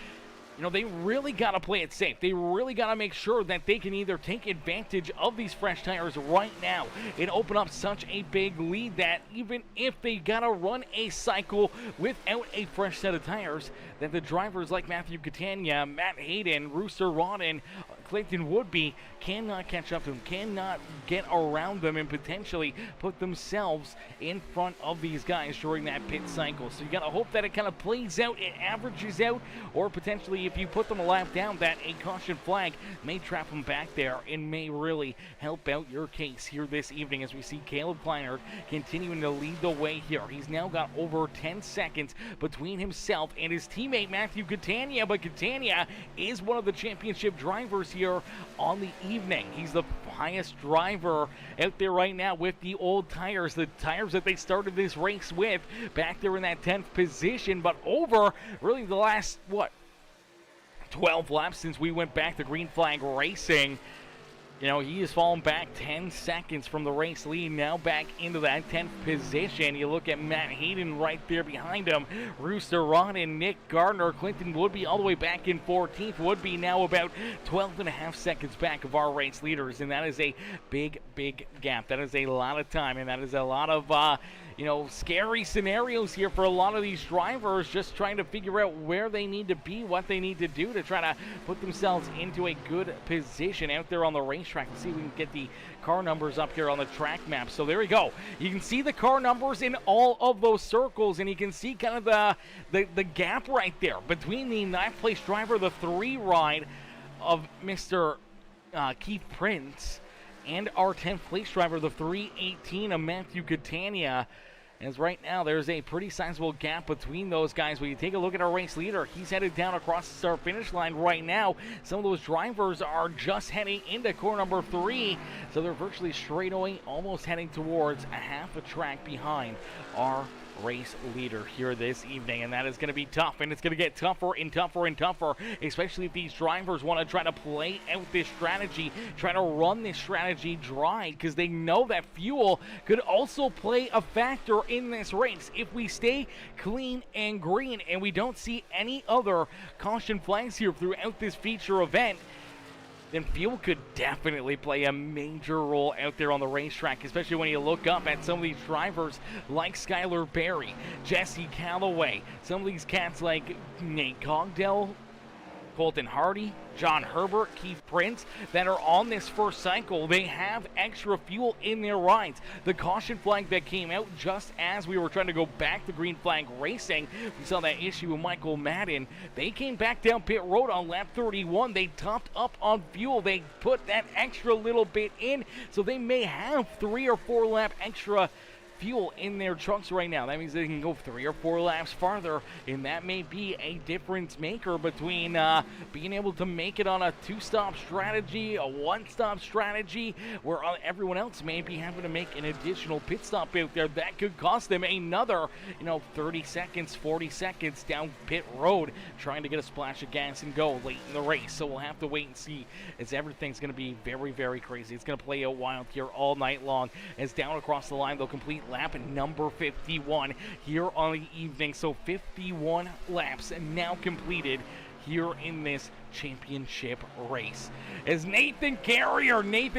They really got to play it safe. They really got to make sure that they can either take advantage of these fresh tires right now and open up such a big lead that even if they got to run a cycle without a fresh set of tires, that the drivers like Matthew Catania, Matt Hayden, Rooster Rodden, Clayton Woodby cannot catch up to them, cannot get around them, and potentially put themselves in front of these guys during that pit cycle. So you got to hope that it kind of plays out, it averages out, or potentially if you put them a lap down, that a caution flag may trap them back there and may really help out your case here this evening, as we see Caleb Kleinert continuing to lead the way here. He's now got over 10 seconds between himself and his teammate Matthew Catania, but Catania is one of the championship drivers here on the evening. He's the highest driver out there right now with the old tires, the tires that they started this race with back there in that 10th position. But over really the last, 12 laps since we went back to green flag racing, he has fallen back 10 seconds from the race lead, now back into that 10th position. You look at Matt Hayden right there behind him, Rooster Rodden, Nick Gardner, Clinton Woodby all the way back in 14th. Woodby now about 12 and a half seconds back of our race leaders, and that is a big, big gap. That is a lot of time, and that is a lot of, scary scenarios here for a lot of these drivers, just trying to figure out where they need to be, what they need to do to try to put themselves into a good position out there on the racetrack. Let's see if we can get the car numbers up here on the track map. So there we go. You can see the car numbers in all of those circles, and you can see kind of the gap right there between the 9th place driver, the 3 ride of Mr. Keith Prince, and our 10th place driver, the 318 of Matthew Catania. As right now, there's a pretty sizable gap between those guys. When you take a look at our race leader, he's headed down across the start-finish line right now. Some of those drivers are just heading into corner number 3, so they're virtually straight away, almost heading towards a half a track behind our race leader here this evening, and that is going to be tough, and it's going to get tougher and tougher and tougher, especially if these drivers want to try to play out this strategy, try to run this strategy dry, because they know that fuel could also play a factor in this race. If we stay clean and green and we don't see any other caution flags here throughout this feature event, then fuel could definitely play a major role out there on the racetrack, especially when you look up at some of these drivers like Skylar Berry, Jesse Calloway, some of these cats like Nate Cogdell, Colton Hardy, John Herbert, Keith Prince, that are on this first cycle. They have extra fuel in their rides. The caution flag that came out just as we were trying to go back to green flag racing, we saw that issue with Michael Madden. They came back down pit road on lap 31. They topped up on fuel. They put that extra little bit in, so they may have 3 or 4 lap extra fuel in their trucks right now. That means they can go 3 or 4 laps farther, and that may be a difference maker between being able to make it on a 2-stop strategy, a 1-stop strategy, where everyone else may be having to make an additional pit stop out there. That could cost them another 30 seconds, 40 seconds down pit road, trying to get a splash of gas and go late in the race. So we'll have to wait and see, as everything's going to be very, very crazy. It's going to play out wild here all night long, as down across the line they'll complete lap number 51 here on the evening. So 51 laps now completed here in this championship race. As Nathan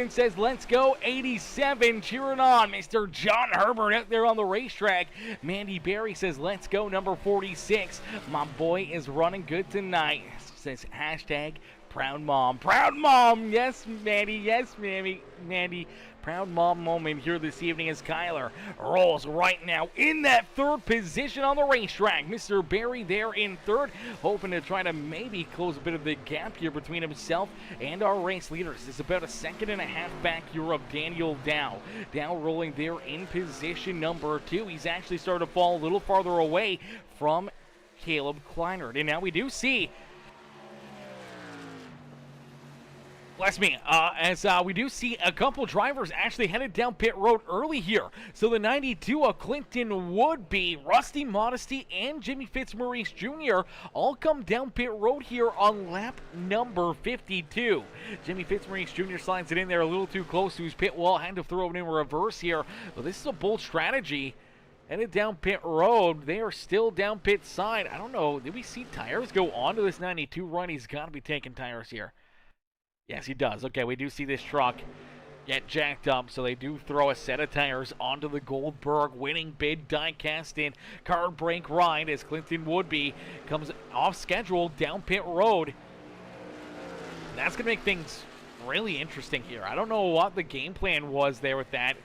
says, let's go 87, cheering on Mr. John Herbert out there on the racetrack. Mandy Berry says, let's go number 46. My boy is running good tonight. Says hashtag proud mom. Proud mom. Yes, Mandy. Yes, Mandy. Proud mom moment here this evening as Kyler rolls right now in that 3rd position on the racetrack. Mr. Berry there in 3rd, hoping to try to maybe close a bit of the gap here between himself and our race leaders. It's about a 1.5 seconds back here of Daniel Dow. Dow rolling there in position number 2. He's actually started to fall a little farther away from Caleb Kleinert. And now we do see we do see a couple drivers actually headed down pit road early here. So the 92 of Clinton Woodby, Rusty Modesty, and Jimmy Fitzmaurice Jr. all come down pit road here on lap number 52. Jimmy Fitzmaurice Jr. slides it in there a little too close to his pit wall, had to throw it in reverse here. But this is a bold strategy. Headed down pit road. They are still down pit side. I don't know. Did we see tires go onto this 92 run? He's got to be taking tires here. Yes, he does. Okay, we do see this truck get jacked up, so they do throw a set of tires onto the Goldberg winning bid die casting card break ride as Clinton Woodby comes off schedule down pit road. That's going to make things really interesting here. I don't know what the game plan was there with that.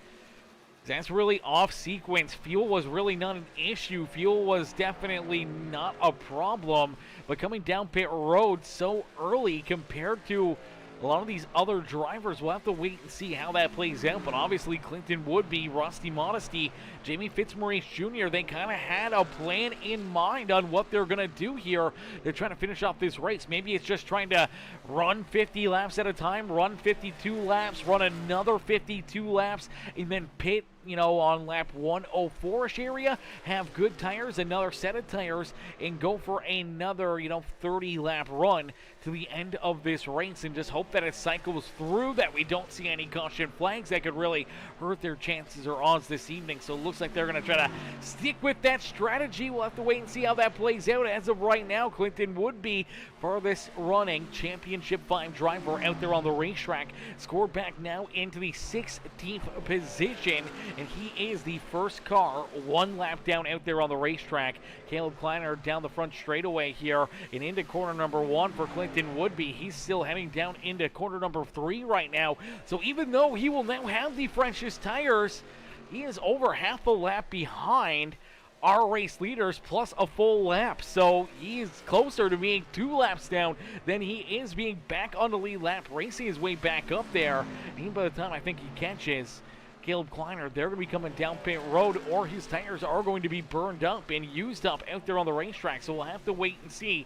That's really off sequence. Fuel was really not an issue. Fuel was definitely not a problem. But coming down pit road so early compared to a lot of these other drivers, we'll have to wait and see how that plays out. But obviously, Clinton Woodby, Rusty Modesty, Jamie Fitzmaurice Jr., they kind of had a plan in mind on what they're going to do here. They're trying to finish off this race. Maybe it's just trying to run 50 laps at a time, run 52 laps, run another 52 laps, and then pit, on lap 104-ish area, have good tires, another set of tires, and go for another, 30-lap run to the end of this race, and just hope that it cycles through, that we don't see any caution flags that could really hurt their chances or odds this evening. So it looks like they're going to try to stick with that strategy. We'll have to wait and see how that plays out. As of right now, Clinton Woodby, farthest running Championship 5 driver out there on the racetrack, scored back now into the 16th position, and he is the first car one lap down out there on the racetrack. Caleb Kleiner down the front straightaway here and into corner number 1 for Clinton Woodby. He's still heading down into corner number 3 right now. So even though he will now have the freshest tires, he is over half a lap behind our race leaders plus a full lap. So he is closer to being 2 laps down than he is being back on the lead lap, racing his way back up there. And by the time I think he catches Caleb Kleiner, they're going to be coming down pit road, or his tires are going to be burned up and used up out there on the racetrack. So we'll have to wait and see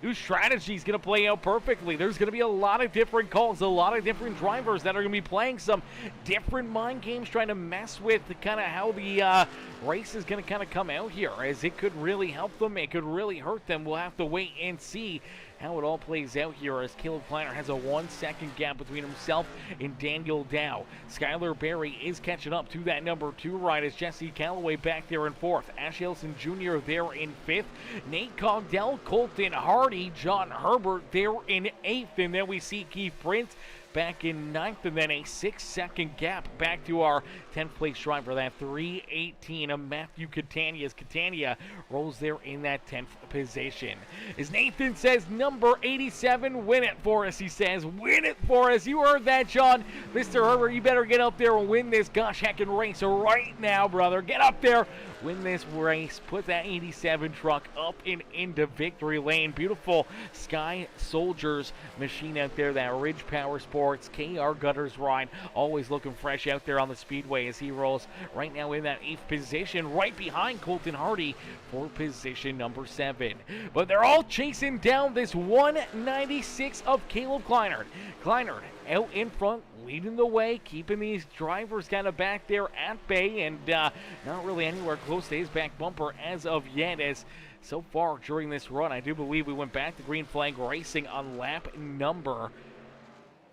whose strategy is going to play out perfectly. There's going to be a lot of different calls, a lot of different drivers that are going to be playing some different mind games, trying to mess with kind of how the race is going to kind of come out here, as it could really help them, it could really hurt them. We'll have to wait and see how it all plays out here, as Caleb Kleiner has a 1-second gap between himself and Daniel Dow. Skylar Berry is catching up to that number 2 ride, as Jesse Calloway back there in 4th. Ash Hilson Jr. there in 5th. Nate Cogdell, Colton Hardy, John Herbert there in 8th. And then we see Keith Prince back in 9th, and then a 6-second gap back to our 10th place driver, that 3:18 of Matthew Catania, as Catania rolls there in that 10th position. As Nathan says, number 87, win it for us, he says. Win it for us. You heard that, John. Mr. Herbert, you better get up there and win this gosh heckin' race right now, brother. Get up there, win this race, put that 87 truck up and into victory lane. Beautiful Sky Soldiers machine out there, that Ridge Power Sports KR Gutters ride, always looking fresh out there on the speedway, as he rolls right now in that 8th position, right behind Colton Hardy for position number 7. But they're all chasing down this 196 of Caleb Kleiner. Kleiner out in front, leading the way, keeping these drivers kind of back there at bay, and not really anywhere close to his back bumper as of yet, as so far during this run, I do believe we went back to green flag racing on lap number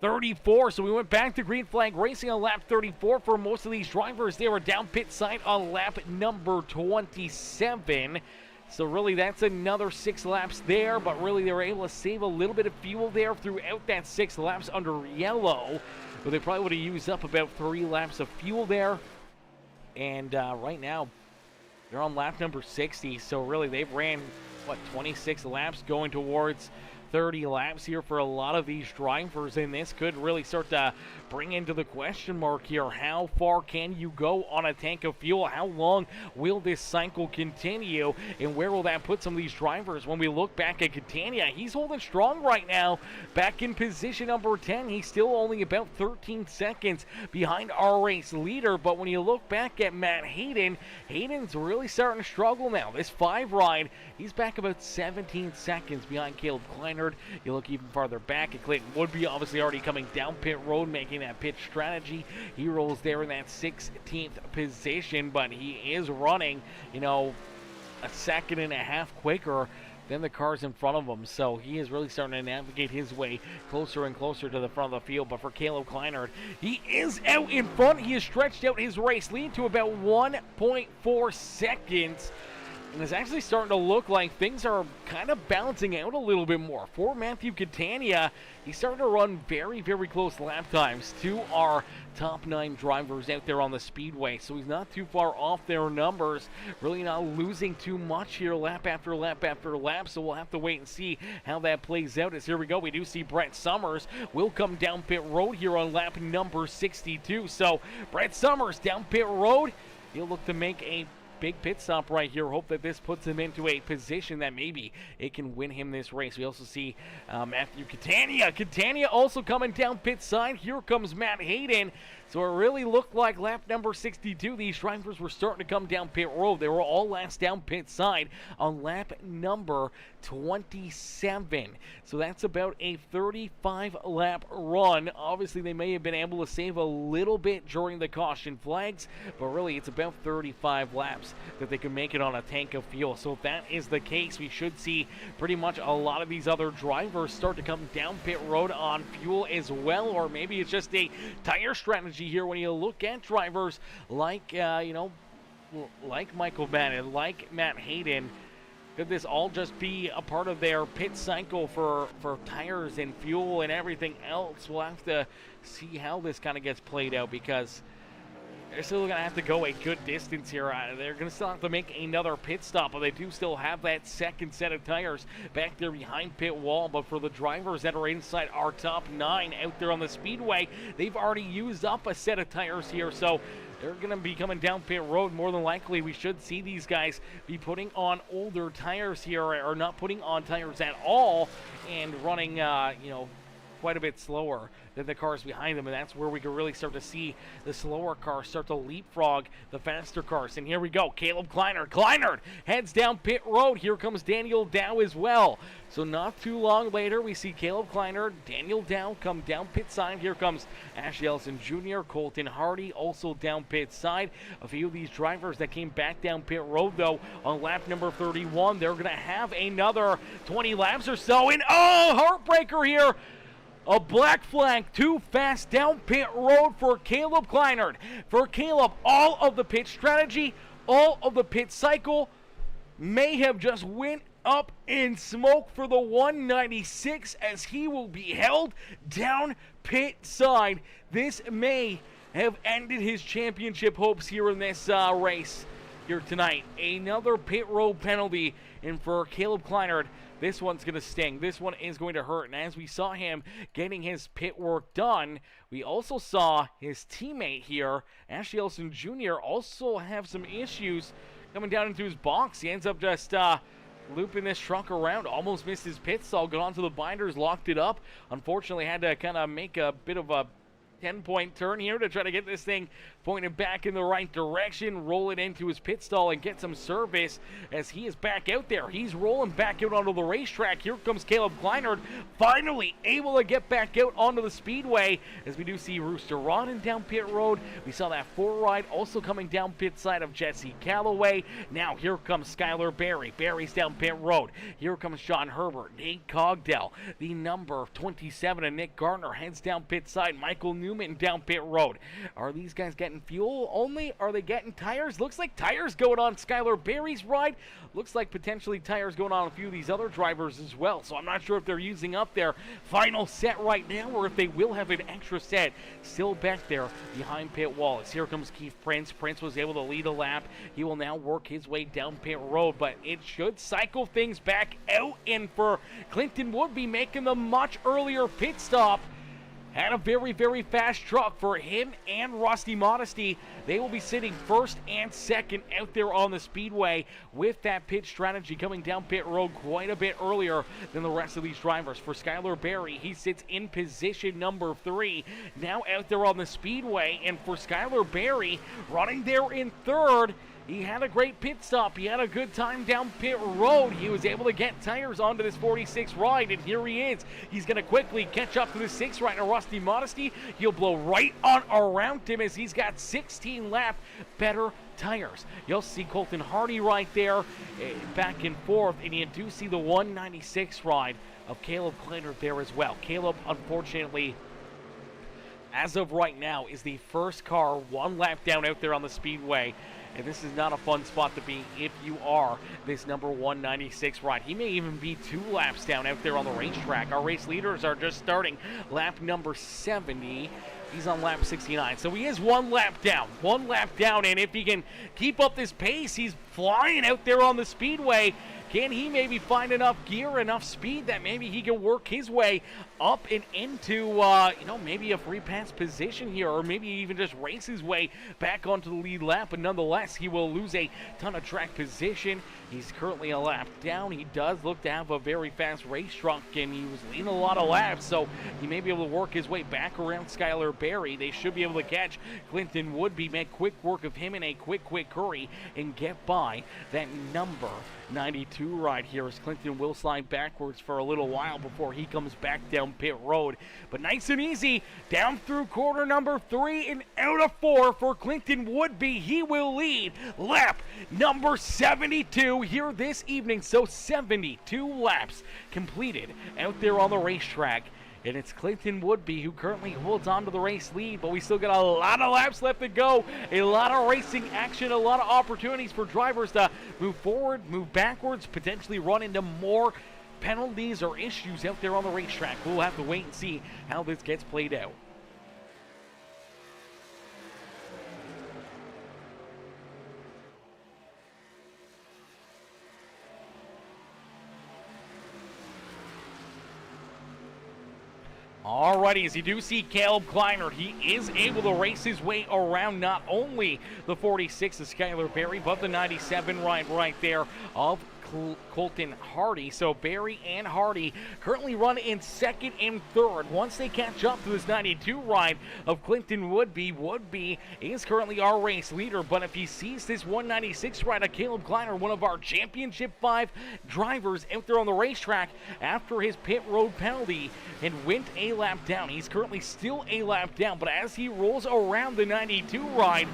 34. So we went back to green flag racing on lap 34 for most of these drivers. They were down pit side on lap number 27. So really that's another 6 laps there, but really they were able to save a little bit of fuel there throughout that 6 laps under yellow. But they probably would have used up about 3 laps of fuel there. And right now they're on lap number 60. So really they've ran, 26 laps, going towards 30 laps here for a lot of these drivers, and this could really start to bring into the question mark here. How far can you go on a tank of fuel? How long will this cycle continue, and where will that put some of these drivers? When we look back at Catania, he's holding strong right now, back in position number 10. He's still only about 13 seconds behind our race leader, but when you look back at Matt Hayden, Hayden's really starting to struggle now. This 5 ride, he's back about 17 seconds behind Caleb Kleiner. You look even farther back at Clinton Woodby, obviously already coming down pit road, making that pit strategy. He rolls there in that 16th position, but he is running, a second and a half quicker than the cars in front of him. So he is really starting to navigate his way closer and closer to the front of the field. But for Caleb Kleiner, he is out in front. He has stretched out his race lead to about 1.4 seconds. And it's actually starting to look like things are kind of balancing out a little bit more. For Matthew Catania, he's starting to run very, very close lap times to our top 9 drivers out there on the speedway. So he's not too far off their numbers. Really not losing too much here lap after lap after lap. So we'll have to wait and see how that plays out. As here we go, we do see Brett Summers will come down pit road here on lap number 62. So Brett Summers down pit road. He'll look to make a big pit stop right here. Hope that this puts him into a position that maybe it can win him this race. We also see Matthew Catania. Catania also coming down pit side. Here comes Matt Hayden. So it really looked like lap number 62. These drivers were starting to come down pit road. They were all last down pit side on lap number 27. So that's about a 35-lap run. Obviously, they may have been able to save a little bit during the caution flags, but really it's about 35 laps that they can make it on a tank of fuel. So if that is the case, we should see pretty much a lot of these other drivers start to come down pit road on fuel as well, or maybe it's just a tire strategy here when you look at drivers like, like Michael Bannon, like Matt Hayden. Could this all just be a part of their pit cycle for tires and fuel and everything else? We'll have to see how this kind of gets played out, because they're still going to have to go a good distance here. They're going to still have to make another pit stop, but they do still have that second set of tires back there behind pit wall. But for the drivers that are inside our top 9 out there on the speedway, they've already used up a set of tires here, so they're going to be coming down pit road. More than likely, we should see these guys be putting on older tires here, or not putting on tires at all, and running, quite a bit slower than the cars behind them, and that's where we can really start to see the slower cars start to leapfrog the faster cars. And here we go, Caleb Kleinert. Kleinert heads down pit road. Here comes Daniel Dow as well. So not too long later, we see Caleb Kleinert, Daniel Dow come down pit side. Here comes Ashley Ellison Jr., Colton Hardy also down pit side. A few of these drivers that came back down pit road, though, on lap number 31. They're going to have another 20 laps or so. And, heartbreaker here. A black flag, too fast down pit road for Caleb Kleinert. For Caleb, all of the pit strategy, all of the pit cycle may have just went up in smoke for the 196, as he will be held down pit side. This may have ended his championship hopes here in this race here tonight. Another pit road penalty, and for Caleb Kleinert, this one's going to sting. This one is going to hurt. And as we saw him getting his pit work done, we also saw his teammate here, Ashley Ellison Jr., also have some issues coming down into his box. He ends up just looping this truck around, almost missed his pit stall, got onto the binders, locked it up. Unfortunately, had to kind of make a bit of a 10-point turn here to try to get this thing pointed back in the right direction, roll it into his pit stall and get some service as he is back out there. He's rolling back out onto the racetrack. Here comes Caleb Kleinert, finally able to get back out onto the speedway, as we do see Rooster Rodden down pit road. We saw that 4-ride also coming down pit side of Jesse Calloway. Now here comes Skylar Berry. Berry's down pit road. Here comes John Herbert, Nate Cogdell, the number 27, and Nick Gardner heads down pit side. Michael Newman down pit road. Are these guys getting fuel only? Are they getting tires? Looks like tires going on Skylar Berry's ride. Looks like potentially tires going on a few of these other drivers as well. So I'm not sure if they're using up their final set right now, or if they will have an extra set still back there behind pit wall. As here comes Keith Prince. Prince was able to lead a lap. He will now work his way down pit road, but it should cycle things back out, and for Clinton Wood be making the much earlier pit stop. Had a very, very fast truck for him and Rusty Modesty. They will be sitting first and second out there on the speedway with that pit strategy coming down pit road quite a bit earlier than the rest of these drivers. For Skylar Berry, he sits in position number 3, now out there on the speedway. And for Skylar Berry, running there in third, he had a great pit stop. He had a good time down pit road. He was able to get tires onto this 46 ride, and here he is. He's going to quickly catch up to the 6 rider, Rusty Modesty. He'll blow right on around him as he's got 16 lap better tires. You'll see Colton Hardy right there, back and forth, and you do see the 196 ride of Caleb Kleinert there as well. Caleb, unfortunately, as of right now, is the first car 1 lap down out there on the speedway. And this is not a fun spot to be if you are this number 196 ride. He may even be 2 laps down out there on the racetrack. Our race leaders are just starting lap number 70. He's on lap 69. So he is 1 lap down. 1 lap down, and if he can keep up this pace, he's flying out there on the speedway. Can he maybe find enough gear, enough speed that maybe he can work his way up and into, maybe a free pass position here, or maybe even just race his way back onto the lead lap, but nonetheless, he will lose a ton of track position. He's currently a lap down. He does look to have a very fast race truck, and he was leading a lot of laps, so he may be able to work his way back around Skylar Berry. They should be able to catch Clinton Woodby, make quick work of him in a quick hurry, and get by that number 92 right here, as Clinton will slide backwards for a little while before he comes back down pit road. But nice and easy, down through corner number 3 and out of 4 for Clinton Woodby. He will lead lap number 72 here this evening. So 72 laps completed out there on the racetrack. And it's Clinton Woodby who currently holds on to the race lead, but we still got a lot of laps left to go. A lot of racing action, a lot of opportunities for drivers to move forward, move backwards, potentially run into more penalties or issues out there on the racetrack. We'll have to wait and see how this gets played out. Alrighty, as you do see Caleb Kleiner, he is able to race his way around not only the 46 of Skylar Berry, but the 97 right there of Colton Hardy. So Berry and Hardy currently run in second and third. Once they catch up to this 92 ride of Clinton Woodby, Woodby is currently our race leader, but if he sees this 196 ride of Caleb Kleiner, one of our Championship 5 drivers out there on the racetrack after his pit road penalty and went a lap down, he's currently still a lap down, but as he rolls around the 92 ride,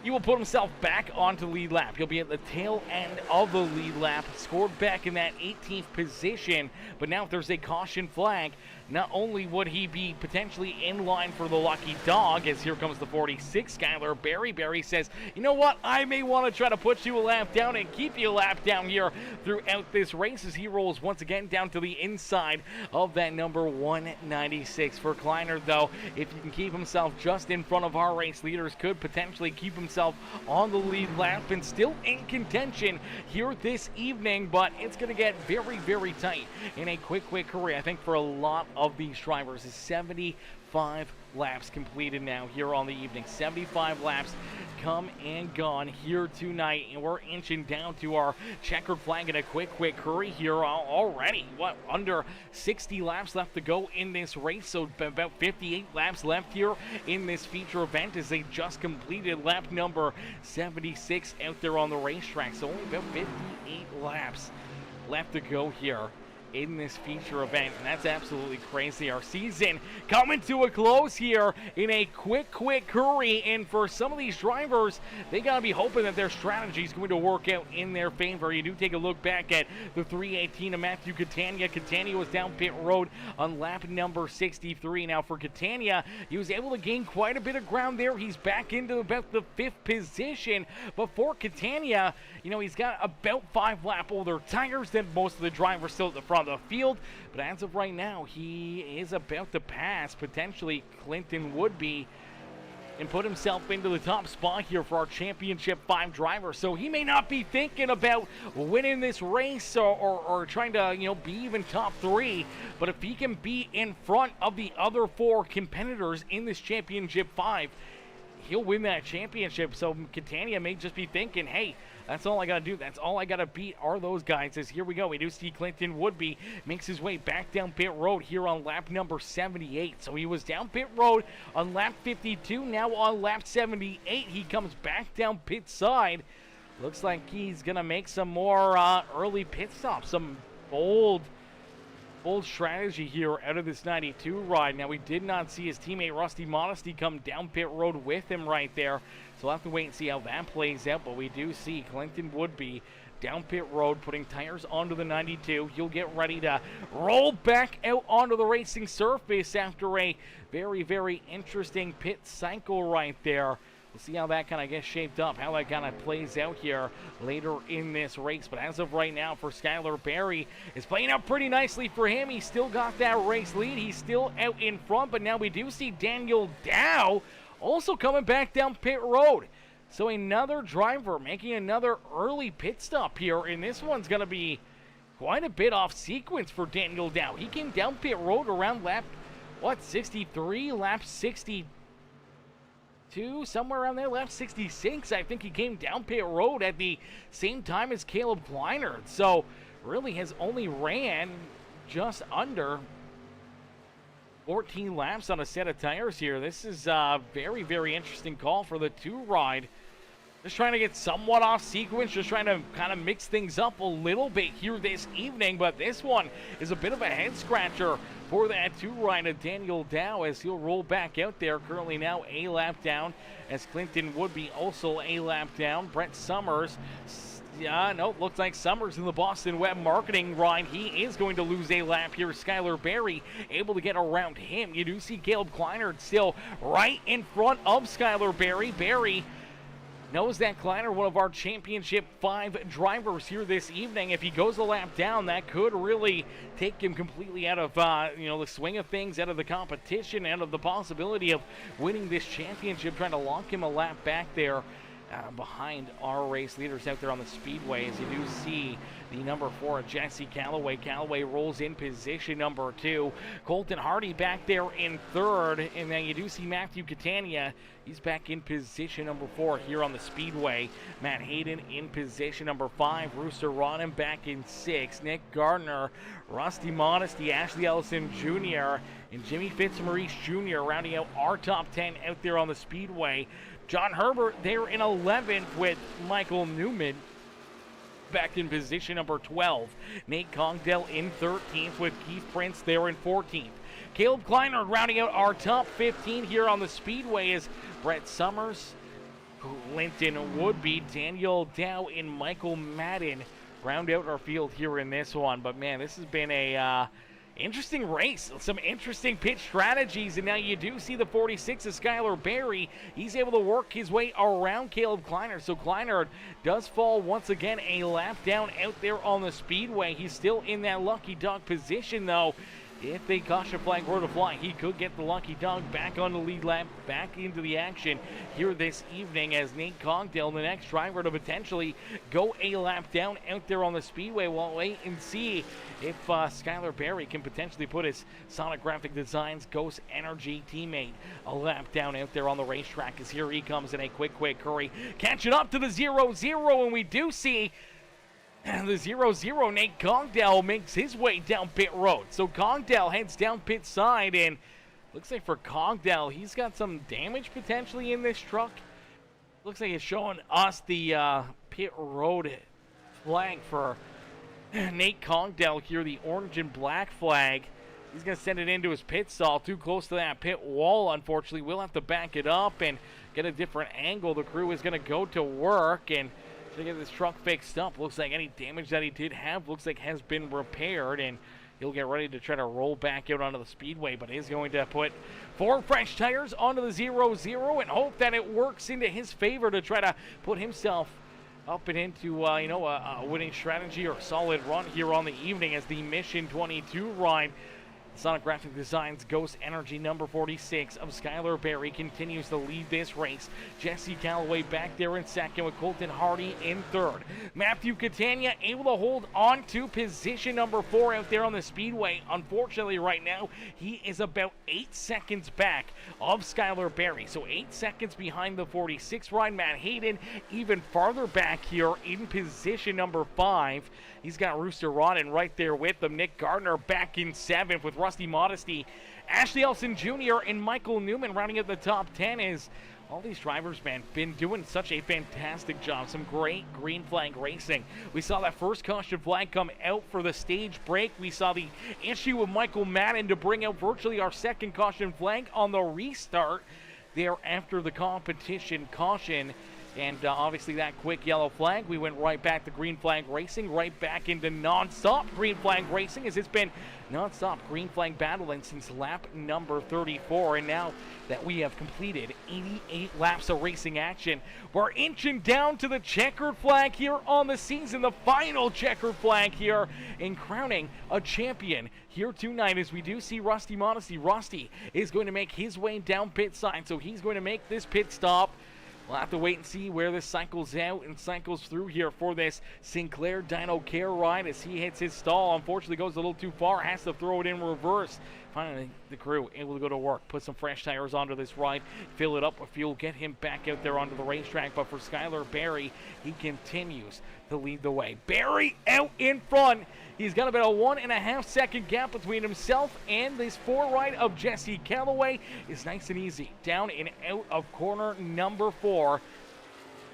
he will put himself back onto the lead lap. He'll be at the tail end of the lead lap, scored back in that 18th position. But now if there's a caution flag, not only would he be potentially in line for the lucky dog, as here comes the 46, Skylar Berry. Berry says, you know what, I may want to try to put you a lap down and keep you a lap down here throughout this race, as he rolls once again down to the inside of that number 196. For Kleiner, though, if he can keep himself just in front of our race leaders, could potentially keep himself on the lead lap and still in contention here this evening, but it's going to get very tight in a quick hurry. I think for a lot of these drivers is 75 laps completed now here on the evening. 75 laps come and gone here tonight, and we're inching down to our checkered flag in a quick hurry here already. Under 60 laps left to go in this race, so about 58 laps left here in this feature event as they just completed lap number 76 out there on the racetrack. So only about 58 laps left to go here in this feature event, and that's absolutely crazy. Our season coming to a close here in a quick hurry, and for some of these drivers, they gotta be hoping that their strategy is going to work out in their favor. You do take a look back at the 318 of Matthew Catania. Catania was down pit road on lap number 63. Now for Catania, he was able to gain quite a bit of ground there. He's back into about the 5th position, but for Catania, he's got about 5 lap older tires than most of the drivers still at the front of the field, but as of right now, he is about to pass potentially Clinton Woodby and put himself into the top spot here for our Championship 5 driver. So he may not be thinking about winning this race or trying to, be even top 3, but if he can be in front of the other 4 competitors in this Championship 5, he'll win that championship. So Catania may just be thinking, hey, that's all I got to do. That's all I got to beat are those guys. As here we go. We do see Clinton Woodby makes his way back down pit road here on lap number 78. So he was down pit road on lap 52. Now on lap 78, he comes back down pit side. Looks like he's going to make some more early pit stops. Some bold strategy here out of this 92 ride. Now, we did not see his teammate Rusty Modesty come down pit road with him right there, so we'll have to wait and see how that plays out, but we do see Clinton Woodby down pit road, putting tires onto the 92. He'll get ready to roll back out onto the racing surface after a very interesting pit cycle right there. We'll see how that kind of gets shaped up, how that kind of plays out here later in this race. But as of right now, for Skylar Berry, it's playing out pretty nicely for him. He's still got that race lead. He's still out in front, but now we do see Daniel Dow also coming back down pit road. So another driver making another early pit stop here, and this one's going to be quite a bit off sequence for Daniel Dow. He came down pit road around lap, 63, lap 62, somewhere around there, lap 66. I think he came down pit road at the same time as Caleb Kleinert. So really has only ran just under 14 laps on a set of tires here. This is a very, very interesting call for the 2-ride. Just trying to get somewhat off sequence, just trying to kind of mix things up a little bit here this evening, but this one is a bit of a head scratcher for that 2-ride of Daniel Dow as he'll roll back out there. Currently now a lap down, as Clinton would be also a lap down. Brett Summers, looks like Summers in the Boston Web Marketing ride. He is going to lose a lap here. Skylar Berry able to get around him. You do see Caleb Kleinert still right in front of Skylar Berry. Berry knows that Kleiner, one of our Championship 5 drivers here this evening, if he goes a lap down, that could really take him completely out of the swing of things, out of the competition, out of the possibility of winning this championship, trying to lock him a lap back there behind our race leaders out there on the speedway. As you do see the number 4, Jesse Callaway. Callaway rolls in position number 2. Colton Hardy back there in 3rd. And then you do see Matthew Catania. He's back in position number 4 here on the speedway. Matt Hayden in position number 5. Rooster Rodham back in 6. Nick Gardner, Rusty Modesty, Ashley Ellison Jr., and Jimmy Fitzmaurice Jr. rounding out our top 10 out there on the speedway. John Herbert there in 11th with Michael Newman back in position number 12. Nate Congdale in 13th with Keith Prince there in 14th. Caleb Kleiner rounding out our top 15 here on the speedway is Brett Summers, Linton Woodby, Daniel Dow, and Michael Madden round out our field here in this one. But man, this has been a interesting race, some interesting pitch strategies, and now you do see the 46 of Skylar Berry. He's able to work his way around Caleb Kleiner, so Kleiner does fall once again a lap down out there on the speedway. He's still in that lucky dog position, though. If the caution flag were to fly, he could get the lucky dog back on the lead lap, back into the action here this evening, as Nate Congdale, the next driver to potentially go a lap down out there on the speedway. We'll wait and see if Skylar Berry can potentially put his Sonic Graphic Designs Ghost Energy teammate a lap down out there on the racetrack, as here he comes in a quick hurry, catching up to the 0-0, and we do see the 0-0, Nate Congdale makes his way down pit road. So Congdale heads down pit side, and looks like for Congdale, he's got some damage potentially in this truck. Looks like it's showing us the pit road flag for Nate Congdale here, the orange and black flag. He's going to send it into his pit stall, too close to that pit wall, unfortunately. We'll have to back it up and get a different angle. The crew is going to go to work and to get this truck fixed up. Looks like any damage that he did have has been repaired, and he'll get ready to try to roll back out onto the speedway, but is going to put 4 fresh tires onto the 0-0 and hope that it works into his favor to try to put himself up and into a winning strategy or solid run here on the evening, as the Mission 22 ride, Sonic Graphic Designs Ghost Energy number 46 of Skylar Berry continues to lead this race. Jesse Callaway back there in second with Colton Hardy in third. Matthew Catania able to hold on to position number 4 out there on the speedway. Unfortunately, right now, he is about 8 seconds back of Skylar Berry. So 8 seconds behind the 46 ride. Matt Hayden even farther back here in position number 5. He's got Rooster Rodden right there with him. Nick Gardner back in 7th with Rusty Modesty. Ashley Elson Jr. and Michael Newman rounding out the top 10. Is all these drivers, man, been doing such a fantastic job. Some great green flag racing. We saw that first caution flag come out for the stage break. We saw the issue with Michael Madden to bring out virtually our second caution flag on the restart there after the competition caution. And obviously that quick yellow flag, we went right back to green flag racing, right back into non-stop green flag racing, as it's been non-stop green flag battling since lap number 34. And now that we have completed 88 laps of racing action, we're inching down to the checkered flag here on the season, the final checkered flag here, in crowning a champion here tonight, as we do see Rusty Modesty. Rusty is going to make his way down pit side, so he's going to make this pit stop. We'll have to wait and see where this cycles out and cycles through here for this Sinclair Dyno Care ride as he hits his stall. Unfortunately, goes a little too far, has to throw it in reverse. Finally, the crew able to go to work, put some fresh tires onto this ride, fill it up with fuel, get him back out there onto the racetrack. But for Skylar Barry, he continues to lead the way. Barry out in front. He's got about a 1.5 second gap between himself and this 4 ride of Jesse Calloway. Is nice and easy. Down and out of corner number 4.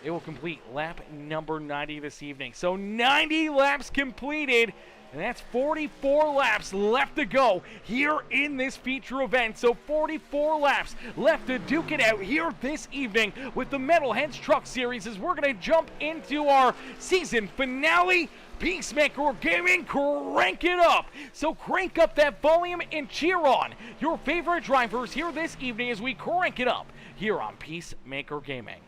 It will complete lap number 90 this evening. So 90 laps completed. And that's 44 laps left to go here in this feature event. So 44 laps left to duke it out here this evening with the Metalheads Truck Series as we're going to jump into our season finale. Peacemaker Gaming, crank it up. So crank up that volume and cheer on your favorite drivers here this evening as we crank it up here on Peacemaker Gaming.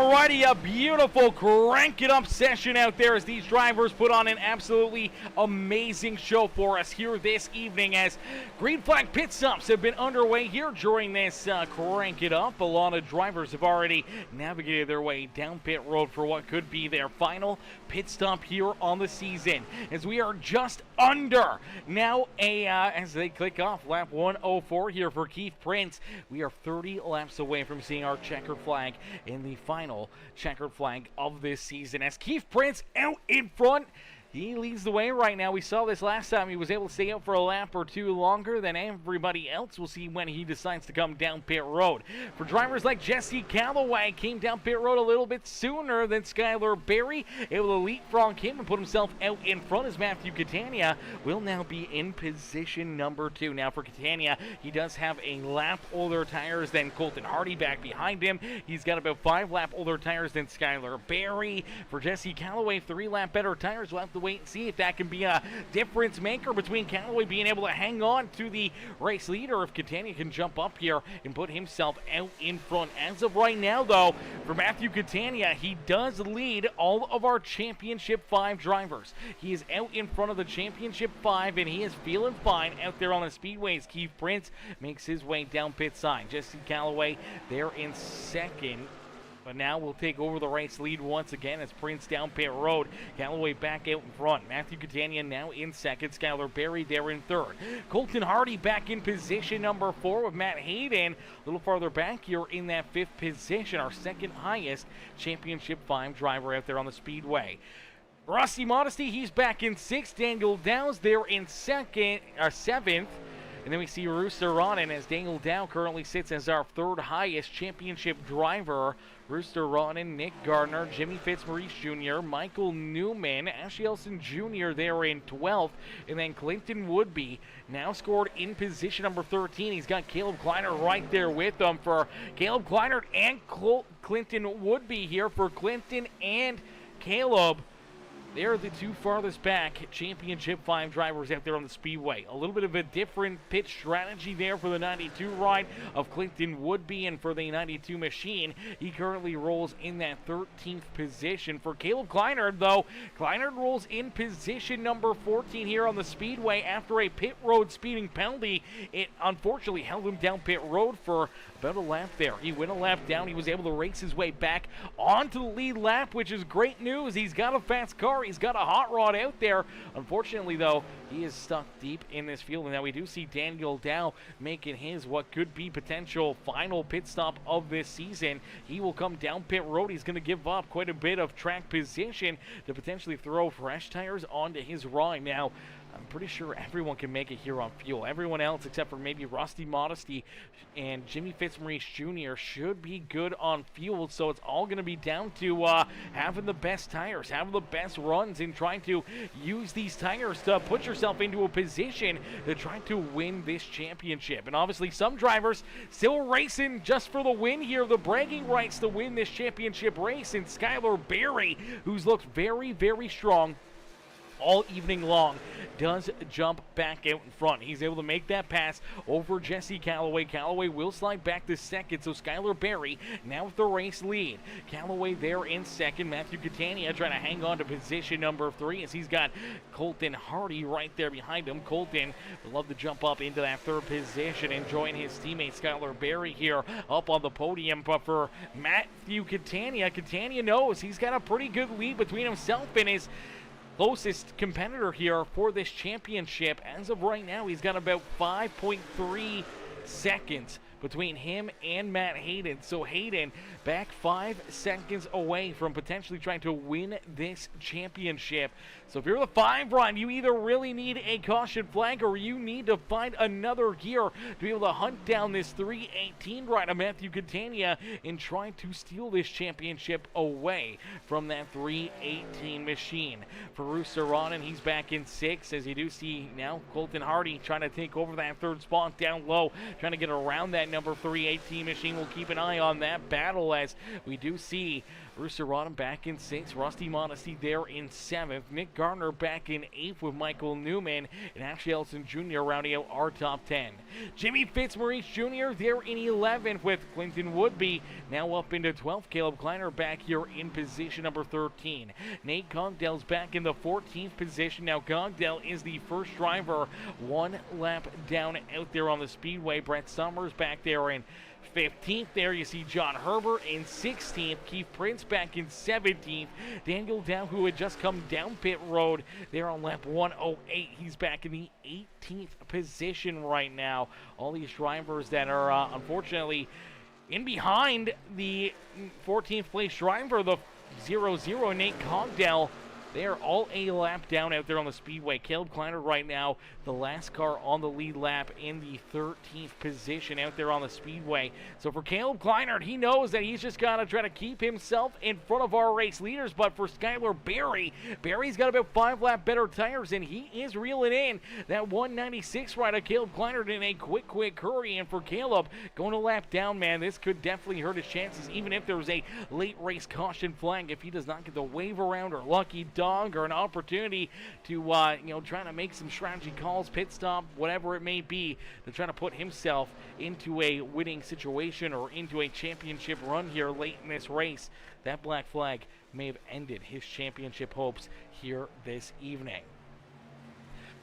Alrighty, a beautiful crank it up session out there as these drivers put on an absolutely amazing show for us here this evening as green flag pit stops have been underway here during this crank it up. A lot of drivers have already navigated their way down pit road for what could be their final pit stop here on the season as we are just under now as they click off lap 104 here for Keith Prince. We are 30 laps away from seeing our checkered flag in the final checkered flag of this season as Keith Prince out in front. He leads the way right now. We saw this last time. He was able to stay out for a lap or two longer than everybody else. We'll see when he decides to come down pit road. For drivers like Jesse Calloway, came down pit road a little bit sooner than Skylar Berry, able to leapfrog him and put himself out in front as Matthew Catania will now be in position number 2. Now for Catania, he does have a lap older tires than Colton Hardy back behind him. He's got about 5 lap older tires than Skylar Berry. For Jesse Calloway, 3 lap better tires. We'll have to wait and see if that can be a difference maker between Calloway being able to hang on to the race leader, if Catania can jump up here and put himself out in front. As of right now, though, for Matthew Catania, he does lead all of our Championship 5 drivers. He is out in front of the Championship 5, and he is feeling fine out there on the speedways. Keith Prince makes his way down pit side. Jesse Calloway there in second. But now we'll take over the race lead once again as Prince down pit road. Calloway back out in front. Matthew Catania now in second. Skylar Berry there in third. Colton Hardy back in position number 4 with Matt Hayden a little farther back here in that 5th position. Our second highest Championship 5 driver out there on the speedway. Rusty Modesty, he's back in 6th. Daniel Dow's there in 7th. And then we see Rooster Ronin as Daniel Dow currently sits as our 3rd highest championship driver. Rooster Ronin, Nick Gardner, Jimmy Fitzmaurice Jr., Michael Newman, Ashley Elson Jr. there in 12th. And then Clinton Woodby now scored in position number 13. He's got Caleb Kleiner right there with him for Caleb Kleiner and Clinton Woodby here for Clinton and Caleb. They're the 2 farthest back Championship 5 drivers out there on the speedway. A little bit of a different pit strategy there for the 92 ride of Clinton Woodby, and for the 92 machine, he currently rolls in that 13th position. For Caleb Kleiner, though, Kleiner rolls in position number 14 here on the speedway after a pit road speeding penalty. It unfortunately held him down pit road for about a lap there. He went a lap down. He was able to race his way back onto the lead lap, which is great news. He's got a fast car. He's got a hot rod out there. Unfortunately, though, he is stuck deep in this field. And now we do see Daniel Dow making his what could be potential final pit stop of this season. He will come down pit road. He's going to give up quite a bit of track position to potentially throw fresh tires onto his ride. Now, I'm pretty sure everyone can make it here on fuel. Everyone else, except for maybe Rusty Modesty and Jimmy Fitzmaurice Jr., should be good on fuel. So it's all going to be down to having the best tires, having the best runs, and trying to use these tires to put yourself into a position to try to win this championship. And obviously, some drivers still racing just for the win here, the bragging rights to win this championship race. And Skylar Berry, who's looked very, very strong all evening long, does jump back out in front. He's able to make that pass over Jesse Calloway. Calloway will slide back to second, so Skylar Berry now with the race lead. Calloway there in second. Matthew Catania trying to hang on to position number 3 as he's got Colton Hardy right there behind him. Colton would love to jump up into that 3rd position and join his teammate Skylar Berry here up on the podium. But for Matthew Catania, Catania knows he's got a pretty good lead between himself and his closest competitor here for this championship. As of right now, he's got about 5.3 seconds between him and Matt Hayden. So Hayden back 5 seconds away from potentially trying to win this championship. So if you're the 5 run, you either really need a caution flag or you need to find another gear to be able to hunt down this 318 ride of Matthew Catania and try to steal this championship away from that 318 machine. For Rooster Ronin, he's back in 6th, as you do see now Colton Hardy trying to take over that 3rd spot down low, trying to get around that number 318 machine. We'll keep an eye on that battle as we do see Rooster Rodham back in 6th, Rusty Modesty there in 7th, Nick Gardner back in 8th with Michael Newman, and Ashley Ellison Jr. rounding out our top 10. Jimmy Fitzmaurice Jr. there in 11th with Clinton Woodby now up into 12th. Caleb Kleiner back here in position number 13. Nate Cogdell's back in the 14th position. Now Cogdell is the first driver, 1 lap down out there on the speedway. Brett Summers back there in 15th. There you see John Herbert in 16th. Keith Prince back in 17th. Daniel Dow, who had just come down pit road there on lap 108. He's back in the 18th position right now. All these drivers that are unfortunately in behind the 14th place driver, the 0-0 Nate Cogdell. They are all a lap down out there on the speedway. Caleb Kleiner right now, the last car on the lead lap in the 13th position out there on the speedway. So for Caleb Kleiner, he knows that he's just got to try to keep himself in front of our race leaders. But for Skylar Berry, Berry's got about 5 lap better tires, and he is reeling in that 196 ride of Caleb Kleiner in a quick hurry. And for Caleb, going a lap down, man, this could definitely hurt his chances, even if there was a late race caution flag. If he does not get the wave around or lucky dog or an opportunity to try to make some strategy calls, pit stop, whatever it may be, to try to put himself into a winning situation or into a championship run here late in this race, that black flag may have ended his championship hopes here this evening.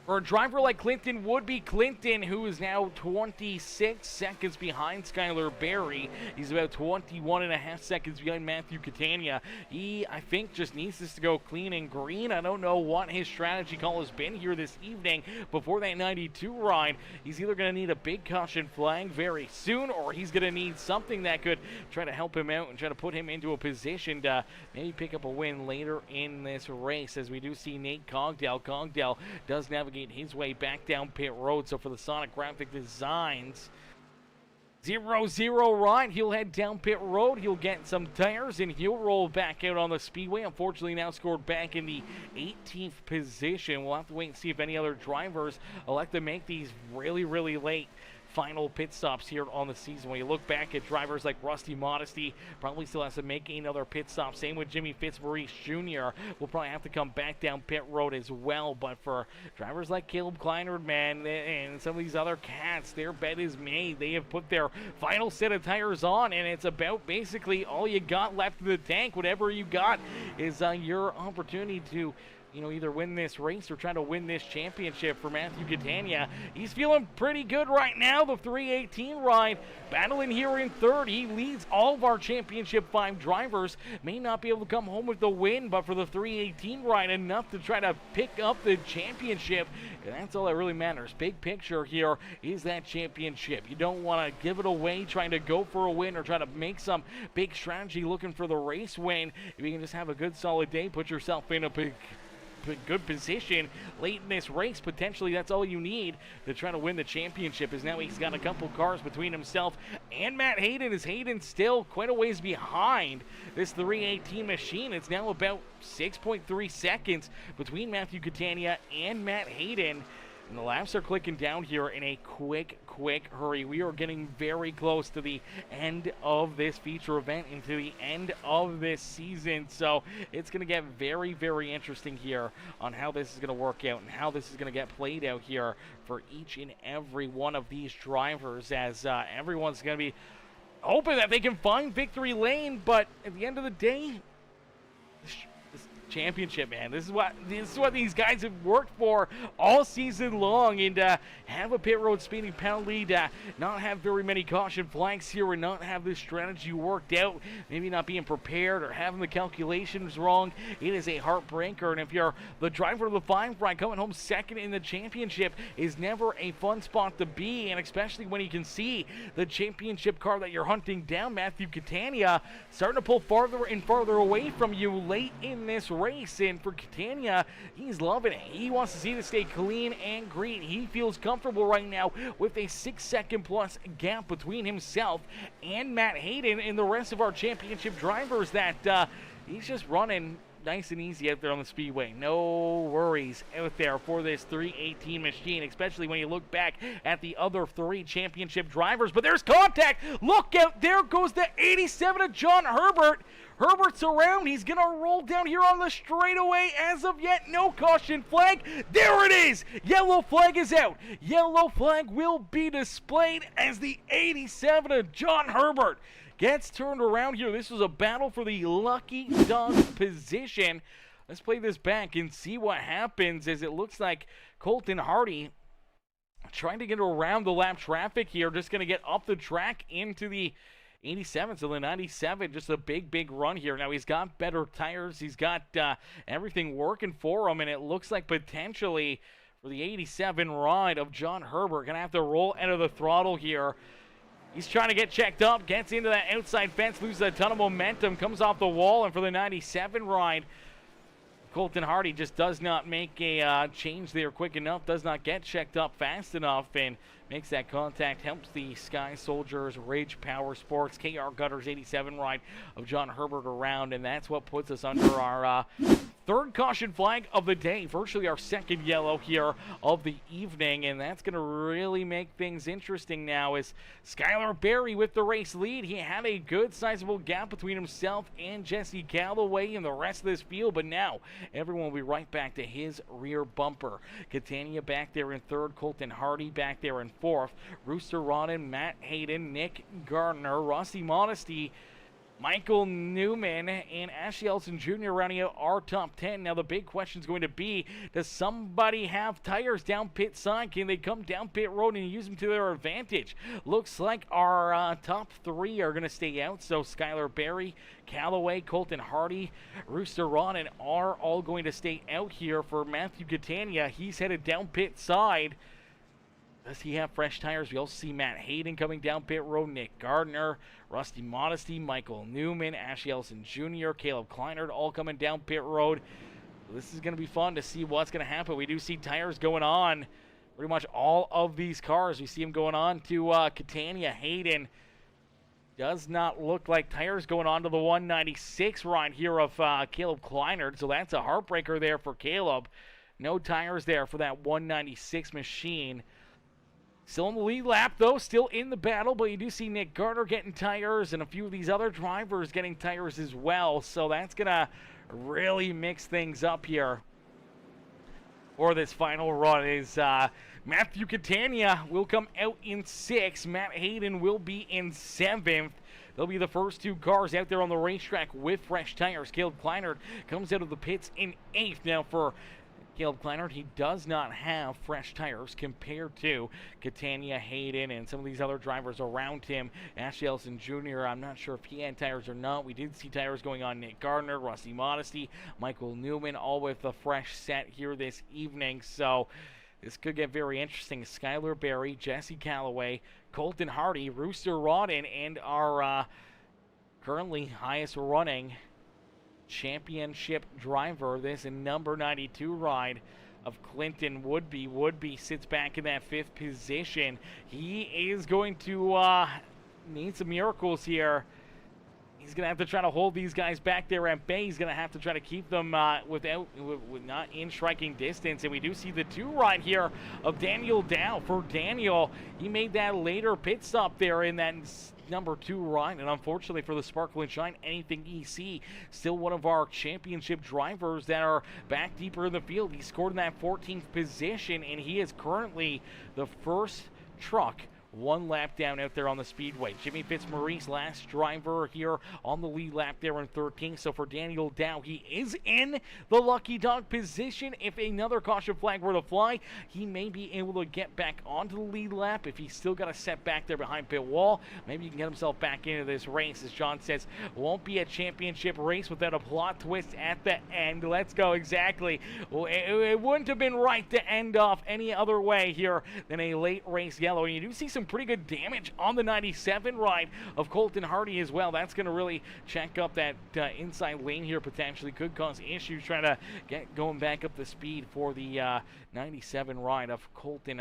For a driver like Clinton Woodby, Clinton, who is now 26 seconds behind Skylar Berry. He's about 21 and a half seconds behind Matthew Catania. He, I think, just needs this to go clean and green. I don't know what his strategy call has been here this evening before that 92 ride. He's either going to need a big caution flag very soon, or he's going to need something that could try to help him out and try to put him into a position to maybe pick up a win later in this race, as we do see Nate Cogdell. Cogdell does navigate his way back down pit road. So for the Sonic Graphic Designs 0-0 ride, he'll head down pit road, he'll get some tires, and he'll roll back out on the speedway. Unfortunately now scored back in the 18th position. We'll have to wait and see if any other drivers elect to make these really late final pit stops here on the season. When you look back at drivers like Rusty Modesty, probably still has to make another pit stop. Same with Jimmy Fitzmaurice Jr. Will probably have to come back down pit road as well. But for drivers like Caleb Kleiner, man, and some of these other cats, their bet is made. They have put their final set of tires on, and it's about basically all you got left in the tank. Whatever you got is your opportunity to either win this race or try to win this championship. For Matthew Catania, he's feeling pretty good right now. The 318 ride battling here in third. He leads all of our championship 5 drivers. May not be able to come home with the win, but for the 318 ride, enough to try to pick up the championship. And that's all that really matters. Big picture here is that championship. You don't want to give it away trying to go for a win or try to make some big strategy looking for the race win. If you can just have a good solid day, put yourself in a good position late in this race, potentially that's all you need to try to win the championship. Is now he's got a couple cars between himself and Matt Hayden. Is Hayden still quite a ways behind this 318 machine? It's now about 6.3 seconds between Matthew Catania and Matt Hayden. And the laps are clicking down here in a quick hurry. We are getting very close to the end of this feature event and to the end of this season. So it's going to get very interesting here on how this is going to work out and how this is going to get played out here for each and every one of these drivers, as everyone's going to be hoping that they can find victory lane. But at the end of the day, championship, man, this is what these guys have worked for all season long, and have a pit road speeding penalty, not have very many caution flags here, and not have this strategy worked out, maybe not being prepared or having the calculations wrong. It is a heartbreaker, and if you're the driver of the 5 ride, coming home second in the championship is never a fun spot to be, and especially when you can see the championship car that you're hunting down, Matthew Catania, starting to pull farther and farther away from you late in this race. And for Catania, he's loving it. He wants to see this stay clean and green. He feels comfortable right now with a 6-second plus gap between himself and Matt Hayden and the rest of our championship drivers, that he's just running nice and easy out there on the speedway. No worries out there for this 318 machine, especially when you look back at the other 3 championship drivers. But there's contact. Look out. There goes the 87 of John Herbert. Herbert's around. He's going to roll down here on the straightaway. As of yet, no caution flag. There it is. Yellow flag is out. Yellow flag will be displayed as the 87 of John Herbert gets turned around here. This was a battle for the lucky dog position. Let's play this back and see what happens, as it looks like Colton Hardy trying to get around the lap traffic here. Just going to get up the track into the 87, so the 97, just a big run here. Now he's got better tires. He's got everything working for him, and it looks like potentially for the 87 ride of John Herbert, going to have to roll out of the throttle here. He's trying to get checked up, gets into that outside fence, loses a ton of momentum, comes off the wall, and for the 97 ride, Colton Hardy just does not make a change there quick enough, does not get checked up fast enough, and makes that contact, helps the Sky Soldiers, Rage Power Sports, KR Gutters 87 ride of John Herbert around, and that's what puts us under our third caution flag of the day, virtually our second yellow here of the evening, and that's going to really make things interesting now as Skylar Berry with the race lead. He had a good sizable gap between himself and Jesse Galloway and the rest of this field, but now everyone will be right back to his rear bumper. Catania back there in third, Colton Hardy back there in fourth, Rooster Rodden, Matt Hayden, Nick Gardner, Rossi Modesty, Michael Newman, and Ashley Ellison Jr. rounding out our top 10. Now the big question is going to be, does somebody have tires down pit side? Can they come down pit road and use them to their advantage? Looks like our top 3 are going to stay out. So Skylar Berry, Callaway, Colton Hardy, Rooster Rodden are all going to stay out here. For Matthew Catania, he's headed down pit side. Does he have fresh tires? We also see Matt Hayden coming down pit road, Nick Gardner, Rusty Modesty, Michael Newman, Ashley Ellison Jr., Caleb Kleinert all coming down pit road. This is going to be fun to see what's going to happen. We do see tires going on pretty much all of these cars. We see them going on to Catania. Hayden does not look like tires going on to the 196 ride here of Caleb Kleinert, so that's a heartbreaker there for Caleb. No tires there for that 196 machine. Still in the lead lap, though, still in the battle, but you do see Nick Gardner getting tires and a few of these other drivers getting tires as well, so that's going to really mix things up here for this final run. Is Matthew Catania will come out in 6th. Matt Hayden will be in 7th. They'll be the first 2 cars out there on the racetrack with fresh tires. Caleb Kleinert comes out of the pits in 8th. Now for Caleb Kleinert, he does not have fresh tires compared to Catania, Hayden, and some of these other drivers around him. Ashley Ellison Jr., I'm not sure if he had tires or not. We did see tires going on Nick Gardner, Rusty Modesty, Michael Newman, all with a fresh set here this evening. So this could get very interesting. Skylar Berry, Jesse Callaway, Colton Hardy, Rooster Rodden, and our currently highest running championship driver, this number 92 ride of Clinton Woodby. Woodby sits back in that 5th position. He is going to need some miracles here. He's going to have to try to hold these guys back there at bay. He's going to have to try to keep them not in striking distance. And we do see the 2 ride here of Daniel Dow. For Daniel, he made that later pit stop there in that number 2 ride, and unfortunately for the Sparkle and Shine Anything EC, still one of our championship drivers that are back deeper in the field. He scored in that 14th position, and he is currently the first truck 1 lap down out there on the speedway. Jimmy Fitzmaurice, last driver here on the lead lap there in 13th. So for Daniel Dow, he is in the lucky dog position. If another caution flag were to fly, he may be able to get back onto the lead lap. If he's still got a set back there behind pit wall, maybe he can get himself back into this race. As John says, won't be a championship race without a plot twist at the end. Let's go. Exactly. It wouldn't have been right to end off any other way here than a late race yellow. And you do see some some pretty good damage on the 97 ride of Colton Hardy as well. That's going to really check up that inside lane here potentially. Could cause issues trying to get going back up the speed for the 97 ride of Colton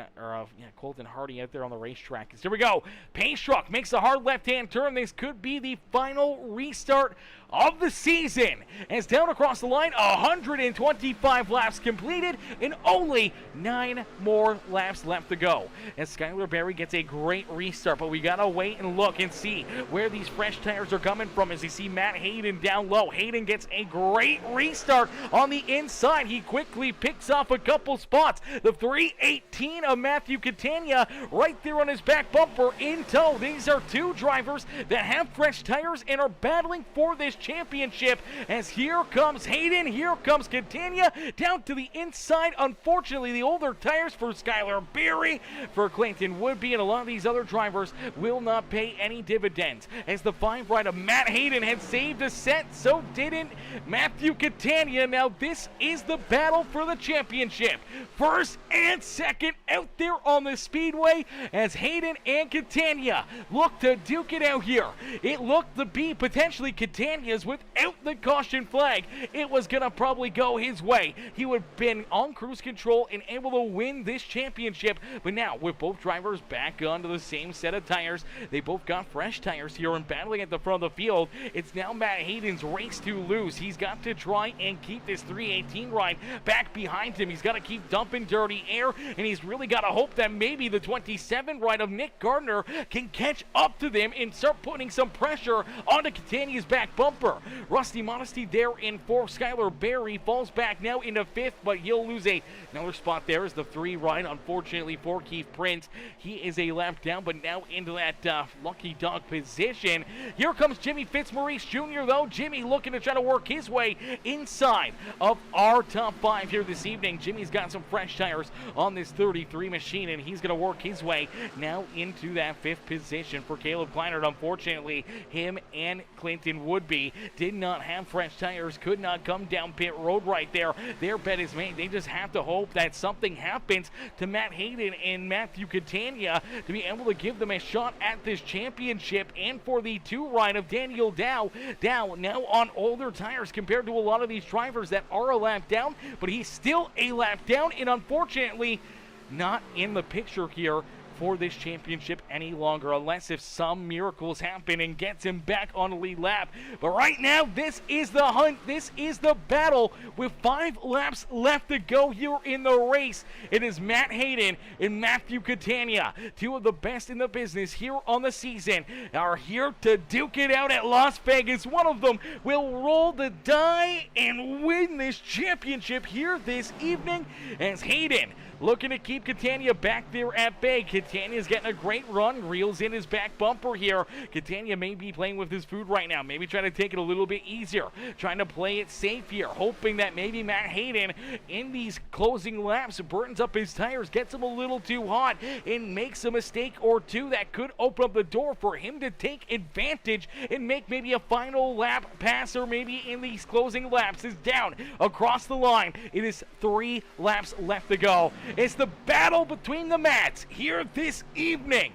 Hardy out there on the racetrack. Here we go. Pace truck makes a hard left-hand turn. This could be the final restart of the season. As down across the line, 125 laps completed and only 9 more laps left to go. As Skylar Berry gets a great restart, but we gotta wait and look and see where these fresh tires are coming from. As you see Matt Hayden down low, Hayden gets a great restart on the inside. He quickly picks off a couple spots. The 318 of Matthew Catania right there on his back bumper in tow. These are two drivers that have fresh tires and are battling for this championship. As here comes Hayden, here comes Catania down to the inside. Unfortunately, the older tires for Skylar Berry, for Clayton Woodby, and a lot of these other drivers will not pay any dividends. As the 5 ride of Matt Hayden had saved a set, so didn't Matthew Catania. Now this is the battle for the championship. First and second out there on the speedway as Hayden and Catania look to duke it out here. It looked to be potentially Catania's without the caution flag. It was going to probably go his way. He would have been on cruise control and able to win this championship. But now with both drivers back onto the same set of tires, they both got fresh tires here and battling at the front of the field. It's now Matt Hayden's race to lose. He's got to try and keep this 318 ride back behind him. He's got to keep dumping dirty air, and he's really got to hope that maybe the 27 ride of Nick Gardner can catch up to them and start putting some pressure onto Catania's back bumper. Rusty Modesty there in 4th. Skylar Berry falls back now into 5th, but he'll lose another spot there as the 3 ride, unfortunately, for Keith Prince. He is a lap down, but now into that lucky dog position. Here comes Jimmy Fitzmaurice Jr., though. Jimmy looking to try to work his way inside of our top 5 here this evening. Jimmy's got some fresh tires on this 33 machine, and he's going to work his way now into that 5th position for Caleb Kleinert. Unfortunately, him and Clinton Woodby did not have fresh tires, could not come down pit road right there. Their bet is made. They just have to hope that something happens to Matt Hayden and Matthew Catania to be able to give them a shot at this championship. And for the 2 ride of Daniel Dow now on older tires compared to a lot of these drivers that are a lap down, but he's still a lap down and unfortunately not in the picture here for this championship any longer, unless if some miracles happen and gets him back on the lead lap. But right now, this is the hunt. This is the battle with 5 laps left to go here in the race. It is Matt Hayden and Matthew Catania, 2 of the best in the business here on the season, are here to duke it out at Las Vegas. One of them will roll the die and win this championship here this evening as Hayden looking to keep Catania back there at bay. Catania's getting a great run, reels in his back bumper here. Catania may be playing with his food right now, maybe trying to take it a little bit easier, trying to play it safe here, hoping that maybe Matt Hayden in these closing laps burns up his tires, gets him a little too hot, and makes a mistake or two that could open up the door for him to take advantage and make maybe a final lap pass, or maybe in these closing laps is down across the line. It is 3 laps left to go. It's the battle between the Mats here this evening.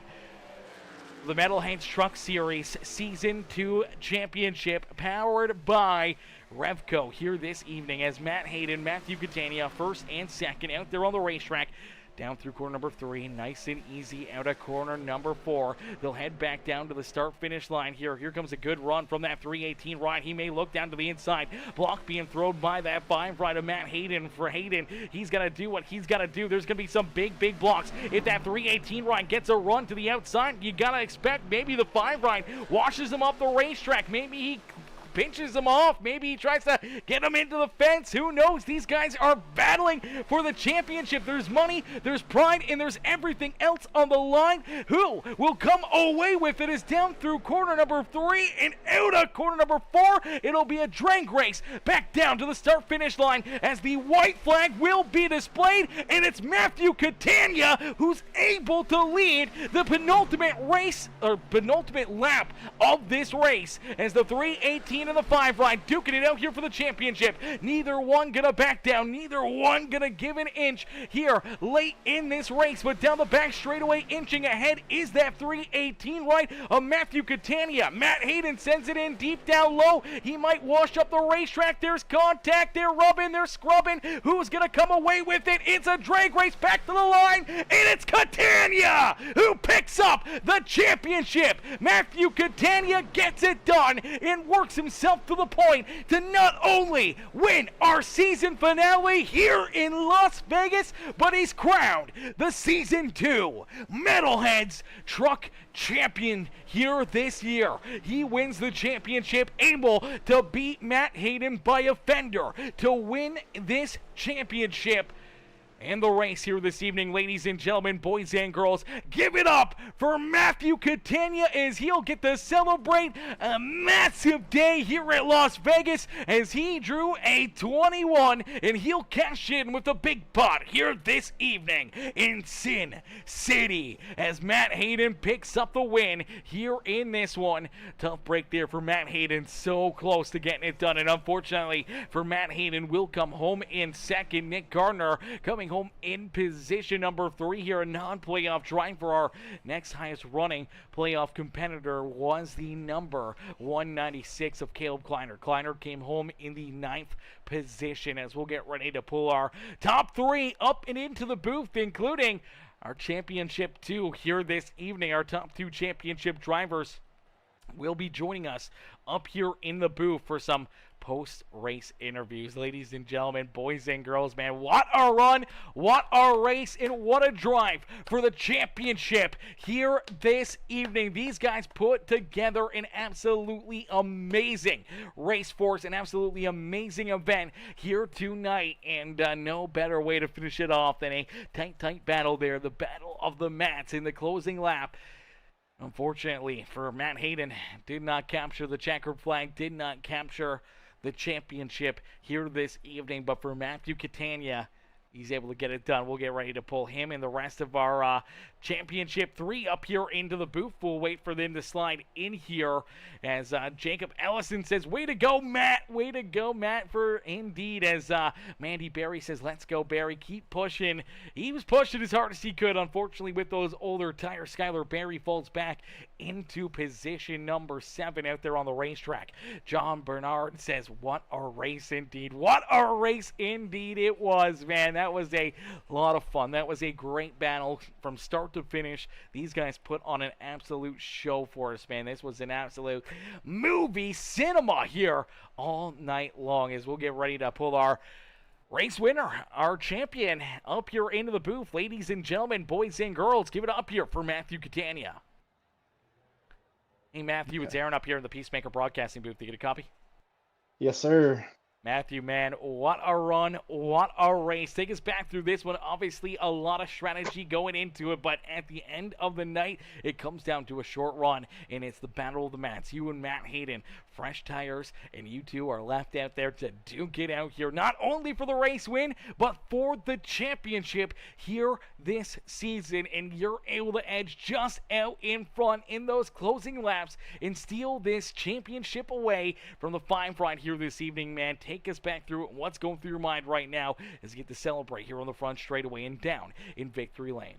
The Metalheads Truck Series Season 2 Championship powered by Revco here this evening as Matt Hayden, Matthew Catania, 1st and 2nd out there on the racetrack. Down through corner number 3, nice and easy out of corner number 4. They'll head back down to the start-finish line here. Here comes a good run from that 318 ride. He may look down to the inside. Block being thrown by that 5 ride of Matt Hayden. For Hayden, he's got to do what he's got to do. There's going to be some big blocks. If that 318 ride gets a run to the outside, you got to expect maybe the 5 ride washes him off the racetrack. Maybe he pinches him off. Maybe he tries to get him into the fence. Who knows? These guys are battling for the championship. There's money, there's pride, and there's everything else on the line. Who will come away with it is down through corner number 3 and out of corner number 4. It'll be a drag race back down to the start-finish line as the white flag will be displayed, and it's Matthew Catania who's able to lead the penultimate race, or penultimate lap of this race, as the 318 Green and the 5 ride, duking it out here for the championship. Neither one gonna back down. Neither one gonna give an inch here late in this race. But down the back straightaway, inching ahead is that 318 ride of Matthew Catania. Matt Hayden sends it in deep down low. He might wash up the racetrack. There's contact. They're rubbing. They're scrubbing. Who's gonna come away with it? It's a drag race back to the line, and it's Catania who picks up the championship. Matthew Catania gets it done and works himself to the point to not only win our season finale here in Las Vegas, but he's crowned the Season 2 Metalheads Truck Champion here this year. He wins the championship, able to beat Matt Hayden by a fender to win this championship. And the race here this evening, ladies and gentlemen, boys and girls, give it up for Matthew Catania as he'll get to celebrate a massive day here at Las Vegas as he drew a 21 and he'll cash in with the big pot here this evening in Sin City as Matt Hayden picks up the win here in this one. Tough break there for Matt Hayden, so close to getting it done, and unfortunately for Matt Hayden will come home in second. Nick Gardner coming home in position number 3 here, a non-playoff drive for our next highest running playoff competitor was the number 196 of Caleb Kleiner. Kleiner came home in the 9th position as we'll get ready to pull our top 3 up and into the booth, including our championship 2 here this evening. Our top 2 championship drivers will be joining us up here in the booth for some post-race interviews. Ladies and gentlemen, boys and girls, man, what a run, what a race, and what a drive for the championship here this evening. These guys put together an absolutely amazing race force, an absolutely amazing event here tonight, and no better way to finish it off than a tight battle there, the battle of the mats in the closing lap. Unfortunately for Matt Hayden, did not capture the checkered flag, did not capture the championship here this evening, but for Matthew Catania, he's able to get it done. We'll get ready to pull him and the rest of our championship 3 up here into the booth. We'll wait for them to slide in here as Jacob Ellison says, way to go, Matt. Way to go, Matt, for indeed. As Mandy Barry says, let's go, Barry. Keep pushing. He was pushing as hard as he could. Unfortunately, with those older tires, Skylar Barry falls back into position number 7 out there on the racetrack. John Bernard says, what a race indeed. What a race indeed it was, man. That was a lot of fun. That was a great battle from start to finish. These guys put on an absolute show for us, man. This was an absolute movie cinema here all night long as we'll get ready to pull our race winner, our champion, up here into the booth. Ladies and gentlemen, boys and girls, give it up here for Matthew Catania. Hey, Matthew, it's Aaron up here in the Peacemaker Broadcasting booth. You get a copy? Yes, sir. Matthew, man, what a run, what a race. Take us back through this one. Obviously, a lot of strategy going into it, but at the end of the night, it comes down to a short run, and it's the battle of the mats. You and Matt Hayden, fresh tires, and you two are left out there to duke it out here, not only for the race win, but for the championship here this season, and you're able to edge just out in front in those closing laps and steal this championship away from the 5 ride here this evening, man. Take us back through what's going through your mind right now as you get to celebrate here on the front straightaway and down in victory lane.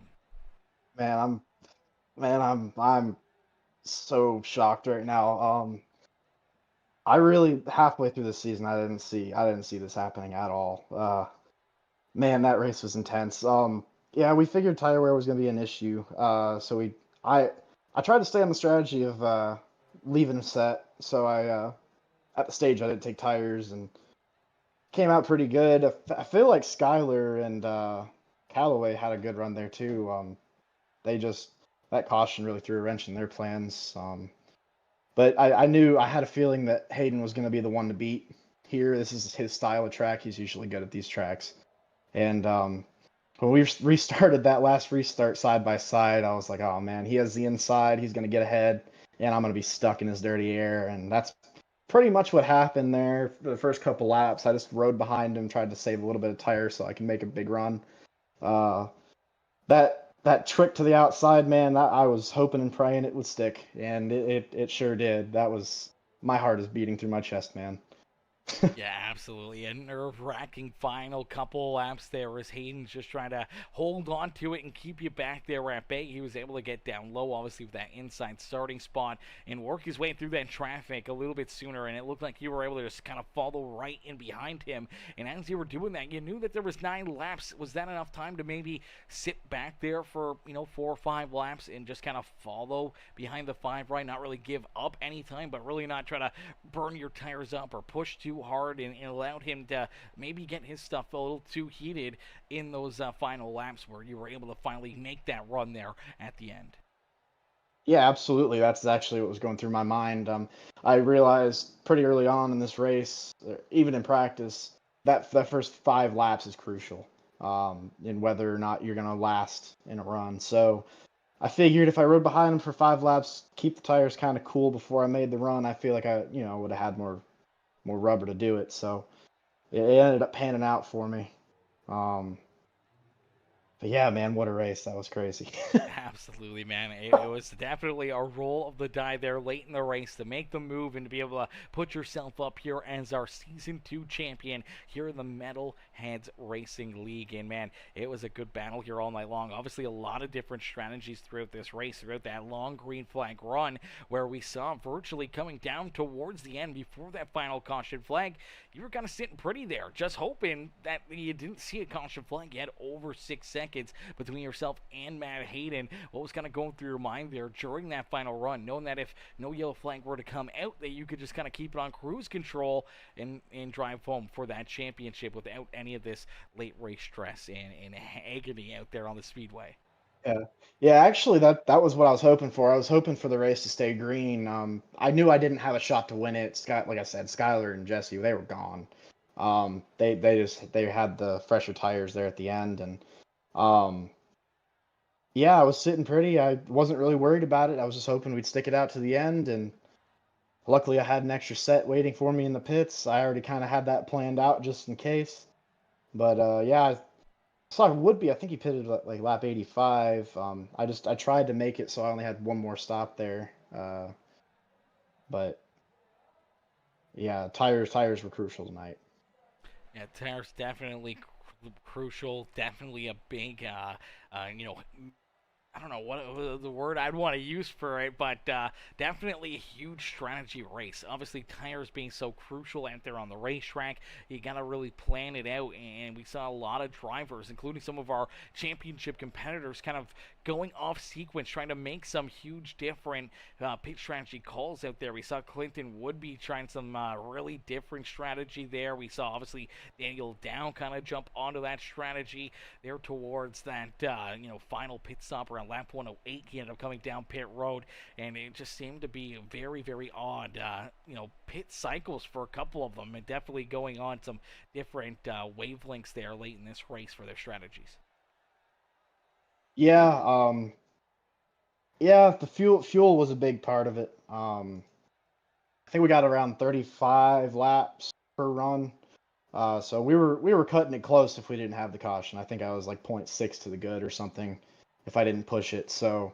Man, I'm so shocked right now. I really halfway through the season I didn't see this happening at all. Man, that race was intense. Yeah, we figured tire wear was going to be an issue. So I tried to stay on the strategy of leaving set. So at the stage I didn't take tires and came out pretty good. I feel like Skyler and Callaway had a good run there too. That caution really threw a wrench in their plans. But I knew, I had a feeling that Hayden was going to be the one to beat here. This is his style of track. He's usually good at these tracks. And when we restarted that last restart side by side, I was like, oh man, he has the inside. He's going to get ahead, and I'm going to be stuck in his dirty air. And that's pretty much what happened there for the first couple laps. I just rode behind him, tried to save a little bit of tire so I can make a big run. That trick to the outside, man, I was hoping and praying it would stick, and it sure did. That was my heart is beating through my chest, man. Yeah, absolutely. A nerve-wracking final couple laps there as Hayden's just trying to hold on to it and keep you back there at bay. He was able to get down low, obviously, with that inside starting spot and work his way through that traffic a little bit sooner, and it looked like you were able to just kind of follow right in behind him. And as you were doing that, you knew that there was 9 laps. Was that enough time to maybe sit back there for, 4 or 5 laps and just kind of follow behind the 5 right, not really give up any time, but really not try to burn your tires up or push too hard and allowed him to maybe get his stuff a little too heated in those final laps where you were able to finally make that run there at the end? Yeah, absolutely. That's actually what was going through my mind. I realized pretty early on in this race, even in practice, that first 5 laps is crucial in whether or not you're going to last in a run. So I figured if I rode behind him for 5 laps, keep the tires kind of cool before I made the run, I feel like I, would have had more rubber to do it. So it ended up panning out for me. Um, but yeah, man, what a race! That was crazy. Absolutely, man. It was definitely a roll of the die there late in the race to make the move and to be able to put yourself up here as our Season 2 champion here in the Metalheads Racing League. And, man, it was a good battle here all night long. Obviously, a lot of different strategies throughout this race, throughout that long green flag run where we saw virtually coming down towards the end before that final caution flag. You were kind of sitting pretty there, just hoping that you didn't see a caution flag. You had over 6 seconds between yourself and Matt Hayden. What was kind of going through your mind there during that final run, knowing that if no yellow flag were to come out, that you could just kind of keep it on cruise control and drive home for that championship without any of this late race stress and agony out there on the speedway? Yeah. Yeah, actually that was what I was hoping for. I was hoping for the race to stay green. I knew I didn't have a shot to win it. Scott, like I said, Skylar and Jesse, they were gone. They had the fresher tires there at the end, and um yeah, I was sitting pretty. I wasn't really worried about it. I was just hoping we'd stick it out to the end, and luckily I had an extra set waiting for me in the pits. I already kind of had that planned out just in case. But yeah, I saw Woodby. I think he pitted like lap 85. I tried to make it so I only had one more stop there. But yeah, tires were crucial tonight. Yeah, tires definitely crucial. Definitely a big, I don't know what the word I'd want to use for it, but definitely a huge strategy race. Obviously, tires being so crucial out there on the racetrack, you got to really plan it out. And we saw a lot of drivers, including some of our championship competitors, kind of going off sequence, trying to make some huge different pit strategy calls out there. We saw Clinton Woodby trying some really different strategy there. We saw obviously Daniel Down kind of jump onto that strategy there towards that final pit stop around lap 108. He ended up coming down pit road, and it just seemed to be very, very odd, pit cycles for a couple of them, and definitely going on some different wavelengths there late in this race for their strategies. Yeah, yeah, the fuel was a big part of it. I think we got around 35 laps per run. So we were cutting it close if we didn't have the caution. I think I was like point 0.6 to the good or something if I didn't push it. So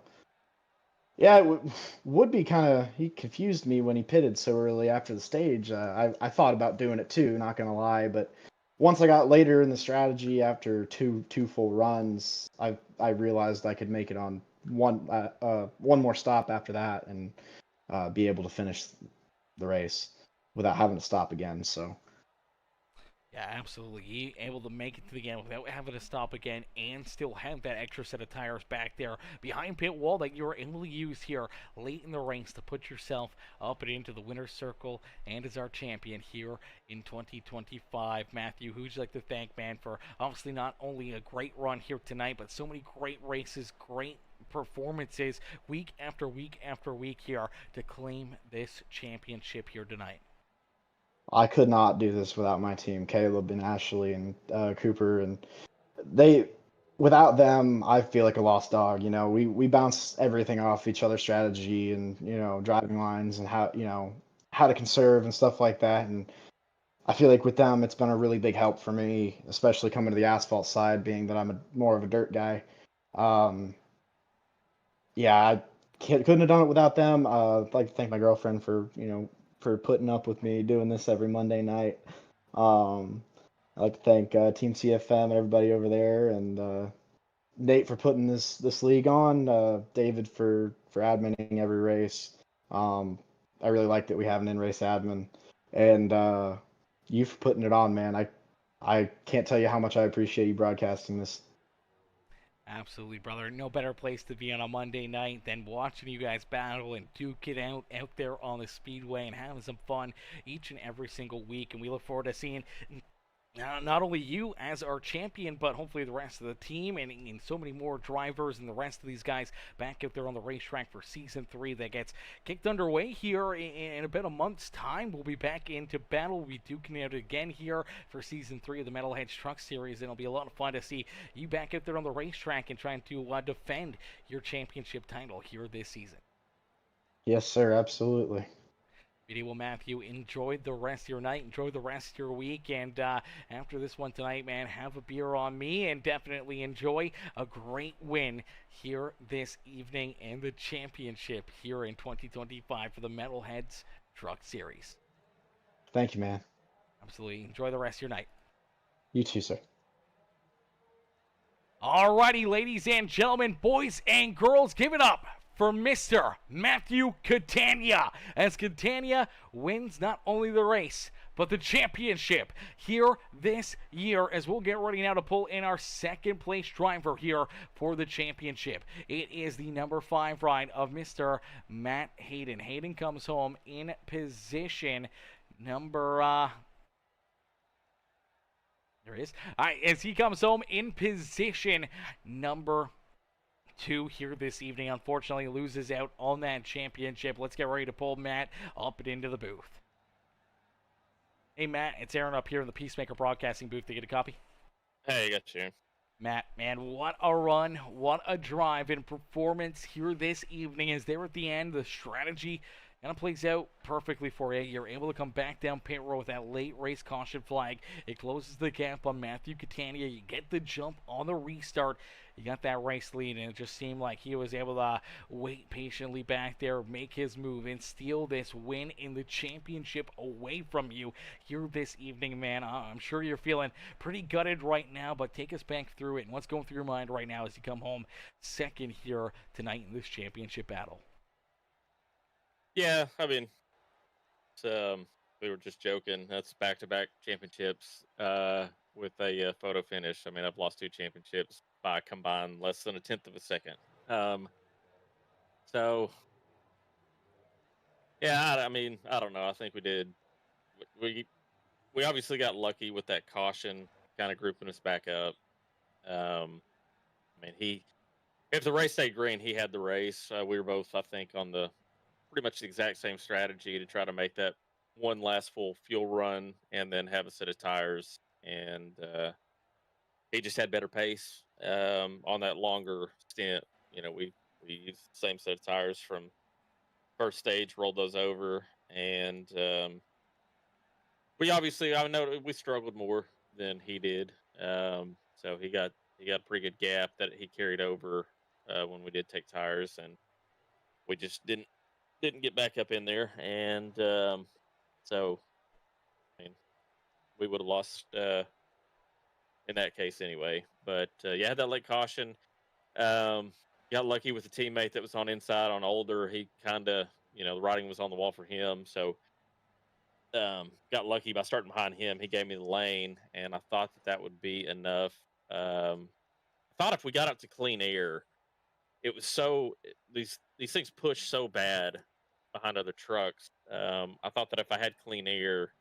yeah, would be kind of he confused me when he pitted so early after the stage. I thought about doing it too, not gonna lie, but once I got later in the strategy after two full runs, I realized I could make it on one more stop after that and be able to finish the race without having to stop again. So. Yeah, absolutely. He able to make it to the end without having to stop again and still have that extra set of tires back there behind pit wall that you were able to use here late in the race to put yourself up and into the winner's circle and as our champion here in 2025. Matthew, who'd you like to thank, man, for obviously not only a great run here tonight, but so many great races, great performances week after week after week here to claim this championship here tonight? I could not do this without my team, Caleb and Ashley and Cooper, and they. Without them, I feel like a lost dog. We bounce everything off each other's strategy and driving lines and how to conserve and stuff like that. And I feel like with them, it's been a really big help for me, especially coming to the asphalt side, being that I'm more of a dirt guy. Um, yeah, I couldn't have done it without them. I'd like to thank my girlfriend for for putting up with me doing this every Monday night. I'd like to thank Team CFM and everybody over there, and Nate for putting this league on. David for adminning every race. I really like that we have an in-race admin, and you for putting it on, man. I can't tell you how much I appreciate you broadcasting this. Absolutely, brother. No better place to be on a Monday night than watching you guys battle and duke it out there on the speedway and having some fun each and every single week. And we look forward to seeing not only you as our champion, but hopefully the rest of the team and so many more drivers and the rest of these guys back out there on the racetrack for Season 3 that gets kicked underway here in about a month's time. We'll be back into battle. We'll be duking it out again here for Season 3 of the Metalheads Truck Series, and it'll be a lot of fun to see you back out there on the racetrack and trying to defend your championship title here this season. Yes, sir, absolutely. Well, Matthew, enjoy the rest of your night, enjoy the rest of your week, and after this one tonight, man, have a beer on me, and definitely enjoy a great win here this evening in the championship here in 2025 for the Metalheads Truck Series. Thank you, man. Absolutely. Enjoy the rest of your night. You too, sir. Alrighty, ladies and gentlemen, boys and girls, give it up for Mr. Matthew Catania, as Catania wins not only the race, but the championship here this year, as we'll get ready now to pull in our second place driver here for the championship. It is the number 5 ride of Mr. Matt Hayden. Hayden comes home in position number... there it is. All right, as he comes home in position number 2 here this evening. Unfortunately, loses out on that championship. Let's get ready to pull Matt up and into the booth. Hey, Matt, it's Aaron up here in the Peacemaker Broadcasting booth to get a copy. Hey, got you. Matt, man, what a run, what a drive and performance here this evening. As there at the end, the strategy kind of plays out perfectly for you. You're able to come back down pit road with that late race caution flag. It closes the gap on Matthew Catania. You get the jump on the restart. You got that race lead, and it just seemed like he was able to wait patiently back there, make his move, and steal this win in the championship away from you here this evening, man. I'm sure you're feeling pretty gutted right now, but take us back through it and what's going through your mind right now as you come home second here tonight in this championship battle. Yeah, I mean, we were just joking. That's back-to-back championships with a photo finish. I mean, I've lost 2 championships by combined less than a tenth of a second. So, yeah, I mean, I don't know. I think we did. We obviously got lucky with that caution, kind of grouping us back up. I mean, if the race stayed green, he had the race. We were both, I think, on the pretty much the exact same strategy to try to make that one last full fuel run and then have a set of tires. And he just had better pace on that longer stint. You know, we used the same set of tires from first stage, rolled those over, and I know we struggled more than he did. So he got a pretty good gap that he carried over when we did take tires, and we just didn't get back up in there, and so I mean, we would have lost in that case anyway. But yeah, had that late caution. Got lucky with a teammate that was on inside on older. He kind of, the writing was on the wall for him, so got lucky by starting behind him. He gave me the lane, and I thought that would be enough. I thought if we got up to clean air, it was these things push so bad behind other trucks. I thought that if I had clean air,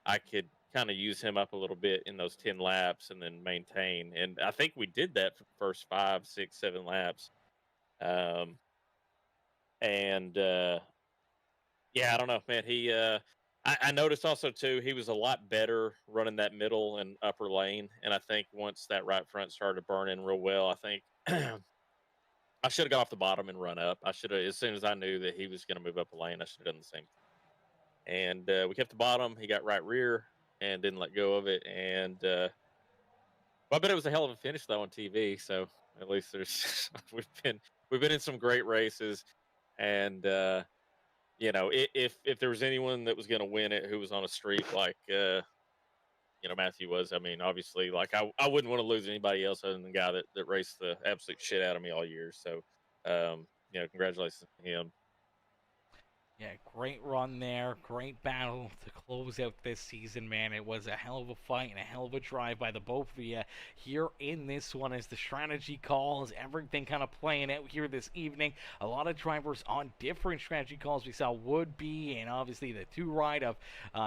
I could kind of use him up a little bit in those 10 laps and then maintain. And I think we did that for the first 5, 6, 7 laps. Yeah, I don't know, man. I noticed also too, he was a lot better running that middle and upper lane. And I think once that right front started to burn in real well, I think I should have got off the bottom and run up. I should have, as soon as I knew that he was going to move up a lane, I should have done the same thing. And we kept the bottom. He got right rear and didn't let go of it. And well, I bet it was a hell of a finish though on TV. So at least there's we've been in some great races, and if there was anyone that was going to win it who was on a streak like Matthew was, I mean, obviously, like I wouldn't want to lose anybody else other than the guy that raced the absolute shit out of me all year. So, congratulations to him. Yeah, great run there. Great battle to close out this season, man. It was a hell of a fight and a hell of a drive by the both of you here in this one as the strategy calls, everything kind of playing out here this evening. A lot of drivers on different strategy calls. We saw Woodby and obviously the two ride of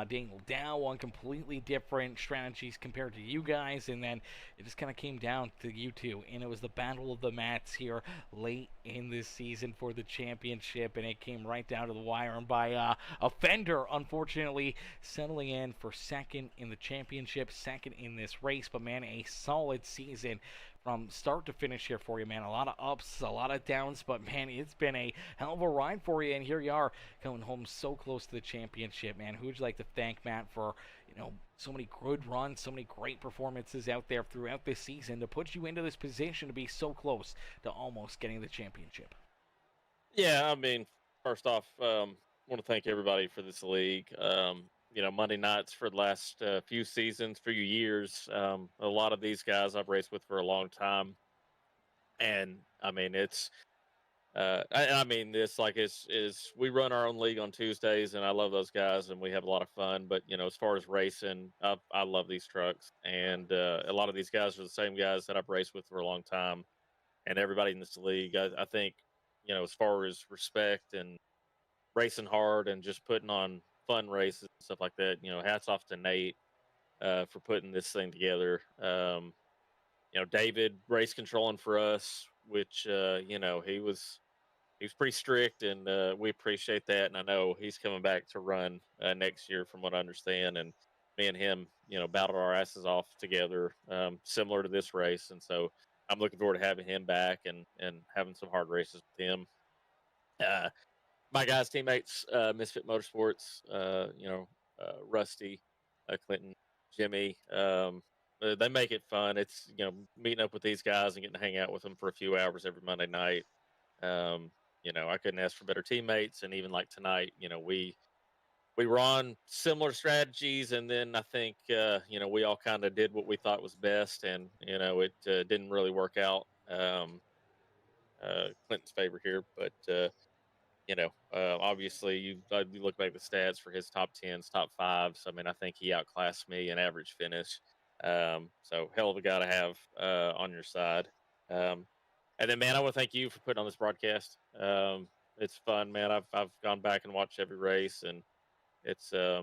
Daniel Dow on completely different strategies compared to you guys. And then it just kind of came down to you two. And it was the battle of the mats here late in this season for the championship. And it came right down to the wire. And by a fender, unfortunately, settling in for second in the championship, second in this race. But, man, a solid season from start to finish here for you, man. A lot of ups, a lot of downs, but, man, it's been a hell of a ride for you. And here you are coming home so close to the championship, man. Who would you like to thank, Matt, for, so many good runs, so many great performances out there throughout this season to put you into this position to be so close to almost getting the championship? Yeah, I mean, first off, want to thank everybody for this league. Monday nights for the last few seasons, few years. A lot of these guys I've raced with for a long time, and I mean it's. I mean this like is we run our own league on Tuesdays, and I love those guys, and we have a lot of fun. But as far as racing, I love these trucks, and a lot of these guys are the same guys that I've raced with for a long time, and everybody in this league, I think, as far as respect and racing hard and just putting on fun races and stuff like that. Hats off to Nate for putting this thing together. David race controlling for us, which he was pretty strict, and we appreciate that. And I know he's coming back to run next year, from what I understand. And me and him, battled our asses off together, similar to this race. And so I'm looking forward to having him back and having some hard races with him. My guys, teammates, Misfit Motorsports, Rusty, Clinton, Jimmy. They make it fun. It's meeting up with these guys and getting to hang out with them for a few hours every Monday night. I couldn't ask for better teammates, and even like tonight, we were on similar strategies, and then I think we all kind of did what we thought was best, and it didn't really work out. Clinton's favor here, but obviously you look back at the stats for his top 10s, top 5s. I mean, I think he outclassed me in average finish. So hell of a guy to have on your side. And then, man, I want to thank you for putting on this broadcast. It's fun, man. I've gone back and watched every race, and it's I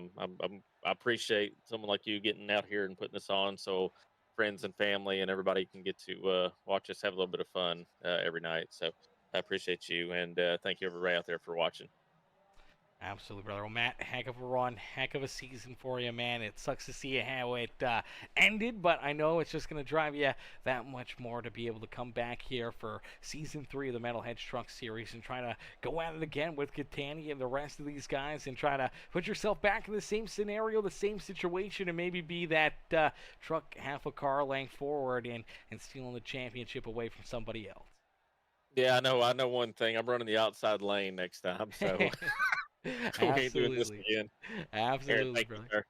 appreciate someone like you getting out here and putting this on, so friends and family and everybody can get to watch us have a little bit of fun every night. So I appreciate you, and thank you everybody out there for watching. Absolutely, brother. Well, Matt, heck of a run, heck of a season for you, man. It sucks to see how it ended, but I know it's just going to drive you that much more to be able to come back here for Season 3 of the Metalhead Truck Series and try to go at it again with Catania and the rest of these guys and try to put yourself back in the same scenario, the same situation, and maybe be that truck half a car length forward and stealing the championship away from somebody else. Yeah, I know one thing. I'm running the outside lane next time, so... We ain't doing this again. Absolutely, Aaron, thank brother. you, sir.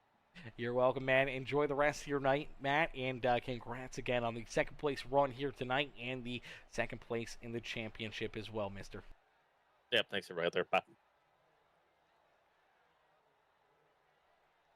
You're welcome, man. Enjoy the rest of your night, Matt, and congrats again on the second place run here tonight and the second place in the championship as well, mister. Yep, thanks everybody out there. Bye.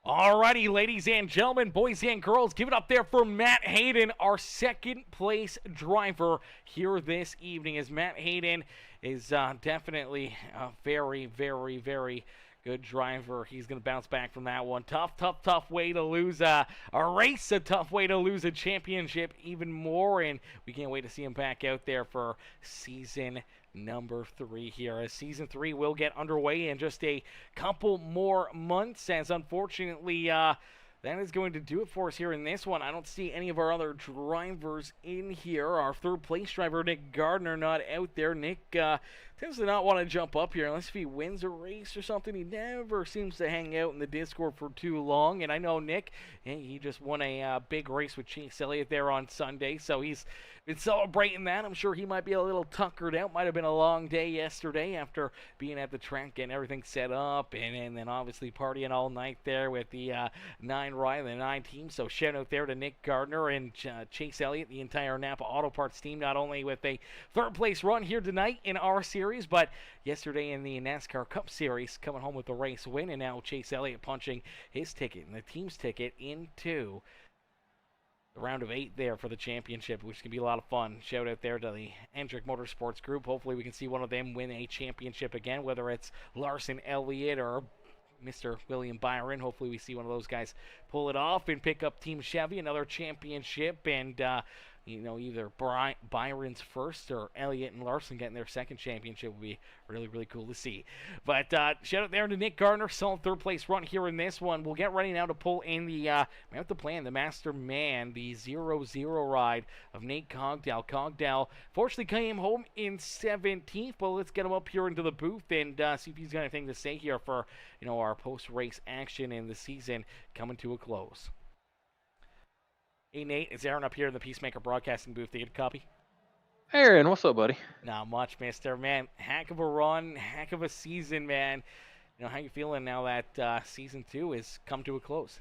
Alrighty, ladies and gentlemen, boys and girls, give it up there for Matt Hayden, our second place driver here this evening, as Matt Hayden is definitely a very, very, very good driver. He's going to bounce back from that one. Tough way to lose a race, a tough way to lose a championship even more, and we can't wait to see him back out there for season number 3 here, as season 3 will get underway in just a couple more months, as unfortunately that is going to do it for us here in this one. I don't see any of our other drivers in here. Our third place driver, Nick Gardner, not out there. Nick tends to not want to jump up here unless if he wins a race or something. He never seems to hang out in the Discord for too long. And I know Nick, he just won a big race with Chase Elliott there on Sunday, so he's been celebrating that. I'm sure he might be a little tuckered out. Might have been a long day yesterday after being at the track, getting everything set up, and then obviously partying all night there with the 9 ride and the 9 team. So shout out there to Nick Gardner and Chase Elliott, the entire Napa Auto Parts team, not only with a third place run here tonight in our series, but yesterday in the NASCAR Cup Series, coming home with the race win, and now Chase Elliott punching his ticket and the team's ticket into the round of 8 there for the championship, which can be a lot of fun. Shout out there to the Hendrick Motorsports Group. Hopefully we can see one of them win a championship again, whether it's Larson Elliott or Mr. William Byron. Hopefully we see one of those guys pull it off and pick up Team Chevy another championship, and either Byron's first or Elliott and Larson getting their second championship would be really, really cool to see. But shout out there to Nick Gardner, solid third place run here in this one. We'll get ready now to pull in the the Master Man, the 0-0 ride of Nate Cogdell. Cogdell fortunately came home in 17th, but let's get him up here into the booth and see if he's got anything to say here for our post-race action in the season coming to a close. Hey Nate, it's Aaron up here in the Peacemaker Broadcasting booth. Do you get a copy? Hey Aaron, what's up, buddy? Not much, mister. Man, heck of a run, heck of a season, man. How you feeling now that season 2 has come to a close?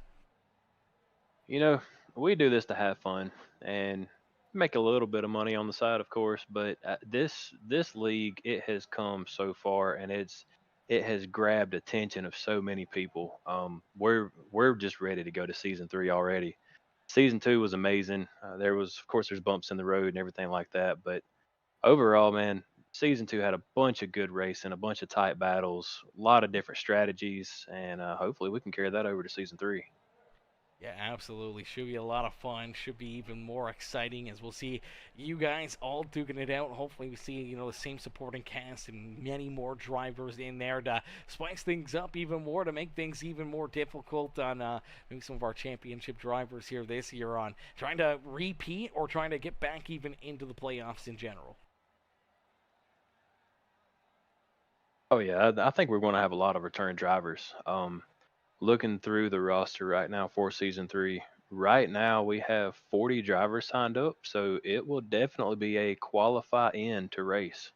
We do this to have fun and make a little bit of money on the side, of course, but this league, it has come so far, and it has grabbed attention of so many people. We're just ready to go to season 3 already. Season 2 was amazing. Of course, there's bumps in the road and everything like that, but overall, man, season 2 had a bunch of good racing, a bunch of tight battles, a lot of different strategies, and hopefully we can carry that over to season 3. Yeah, absolutely. Should be a lot of fun. Should be even more exciting as we'll see you guys all duking it out. Hopefully we see, the same supporting cast and many more drivers in there to spice things up even more, to make things even more difficult on maybe some of our championship drivers here this year on trying to repeat or trying to get back even into the playoffs in general. Oh yeah, I think we're going to have a lot of return drivers. Looking through the roster right now for season 3, right now we have 40 drivers signed up, so it will definitely be a qualify in to race.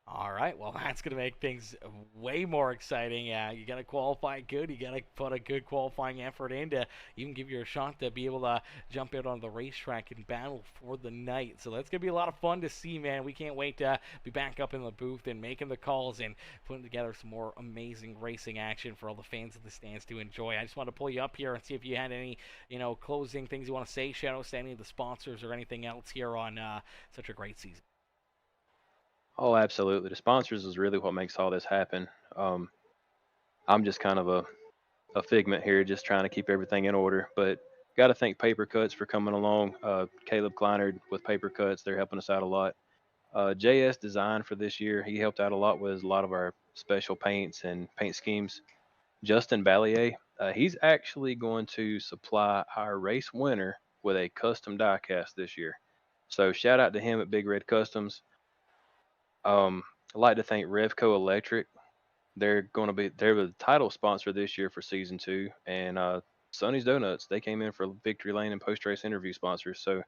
All right, well, that's going to make things way more exciting. You got to qualify good. You got to put a good qualifying effort in to even give you a shot to be able to jump out on the racetrack and battle for the night. So that's going to be a lot of fun to see, man. We can't wait to be back up in the booth and making the calls and putting together some more amazing racing action for all the fans in the stands to enjoy. I just wanted to pull you up here and see if you had any, closing things you want to say, shout outs to any of the sponsors or anything else here on such a great season. Oh, absolutely. The sponsors is really what makes all this happen. I'm just kind of a figment here, just trying to keep everything in order. But got to thank Paper Cuts for coming along. Caleb Kleinard with Paper Cuts, they're helping us out a lot. JS Design for this year, he helped out a lot with a lot of our special paints and paint schemes. Justin Ballier, he's actually going to supply our race winner with a custom die cast this year. So shout out to him at Big Red Customs. I'd like to thank Revco Electric. They're the title sponsor this year for season 2, and Sonny's Donuts, they came in for Victory Lane and post race interview sponsors. So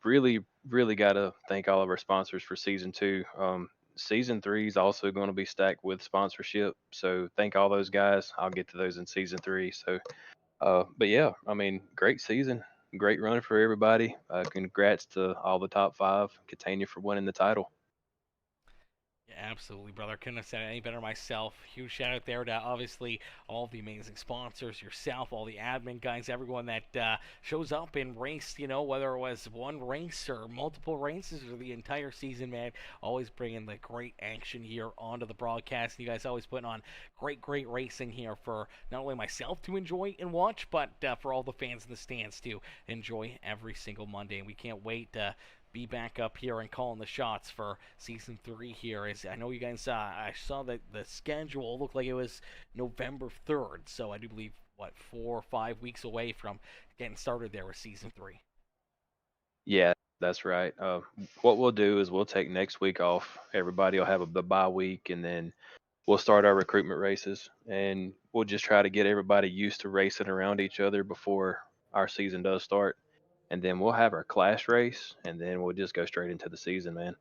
really, really got to thank all of our sponsors for season 2. Season 3 is also going to be stacked with sponsorship. So thank all those guys. I'll get to those in season 3. So, but yeah, I mean, great season, great run for everybody. Congrats to all the top 5. Catania for winning the title. Yeah, absolutely, brother. Couldn't have said it any better myself. Huge shout out there to obviously all the amazing sponsors, yourself, all the admin guys, everyone that shows up and raced, whether it was one race or multiple races or the entire season, man. Always bringing the great action here onto the broadcast. You guys always putting on great racing here for not only myself to enjoy and watch, but for all the fans in the stands to enjoy every single Monday. And we can't wait to be back up here and calling the shots for season 3 here. As I know you guys, I saw that the schedule looked like it was November 3rd, so I do believe what, 4 or 5 weeks away from getting started there with season 3. Yeah, that's right. What we'll do is we'll take next week off. Everybody will have the bye week, and then we'll start our recruitment races, and we'll just try to get everybody used to racing around each other before our season does start. And then we'll have our class race, and then we'll just go straight into the season, man.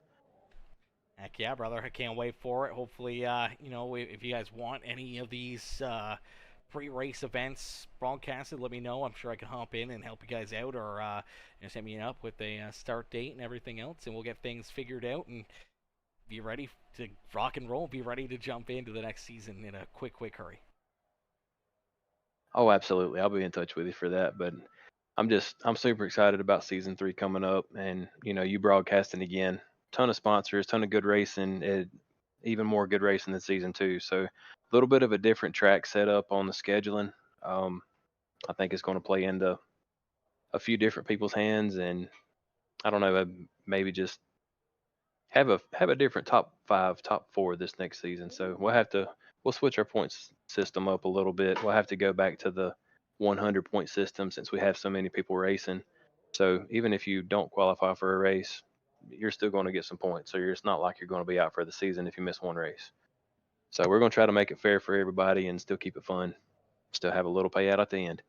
Heck yeah, brother. I can't wait for it. Hopefully, if you guys want any of these pre-race events broadcasted, let me know. I'm sure I can hop in and help you guys out, or set me up with a start date and everything else, and we'll get things figured out and be ready to rock and roll. Be ready to jump into the next season in a quick hurry. Oh, absolutely. I'll be in touch with you for that. But I'm super excited about season 3 coming up, and you broadcasting again. Ton of sponsors, ton of good racing, even more good racing than season 2. So a little bit of a different track setup on the scheduling. I think it's going to play into a few different people's hands, and I don't know, maybe just have a different top 5, top 4 this next season. So we'll switch our points system up a little bit. We'll have to go back to the 100 point system since we have so many people racing. So even if you don't qualify for a race, you're still going to get some points. So it's not like you're going to be out for the season if you miss one race. So we're going to try to make it fair for everybody and still keep it fun. Still have a little payout at the end.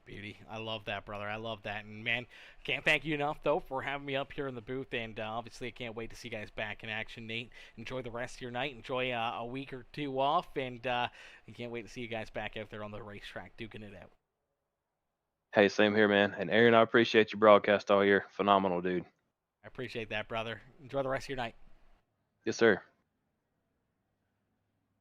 Beauty. I love that, brother. I love that. And, man, can't thank you enough, though, for having me up here in the booth. And, obviously, I can't wait to see you guys back in action, Nate. Enjoy the rest of your night. Enjoy a week or 2 off. And I can't wait to see you guys back out there on the racetrack duking it out. Hey, same here, man. And, Aaron, I appreciate your broadcast all year. Phenomenal, dude. I appreciate that, brother. Enjoy the rest of your night. Yes, sir.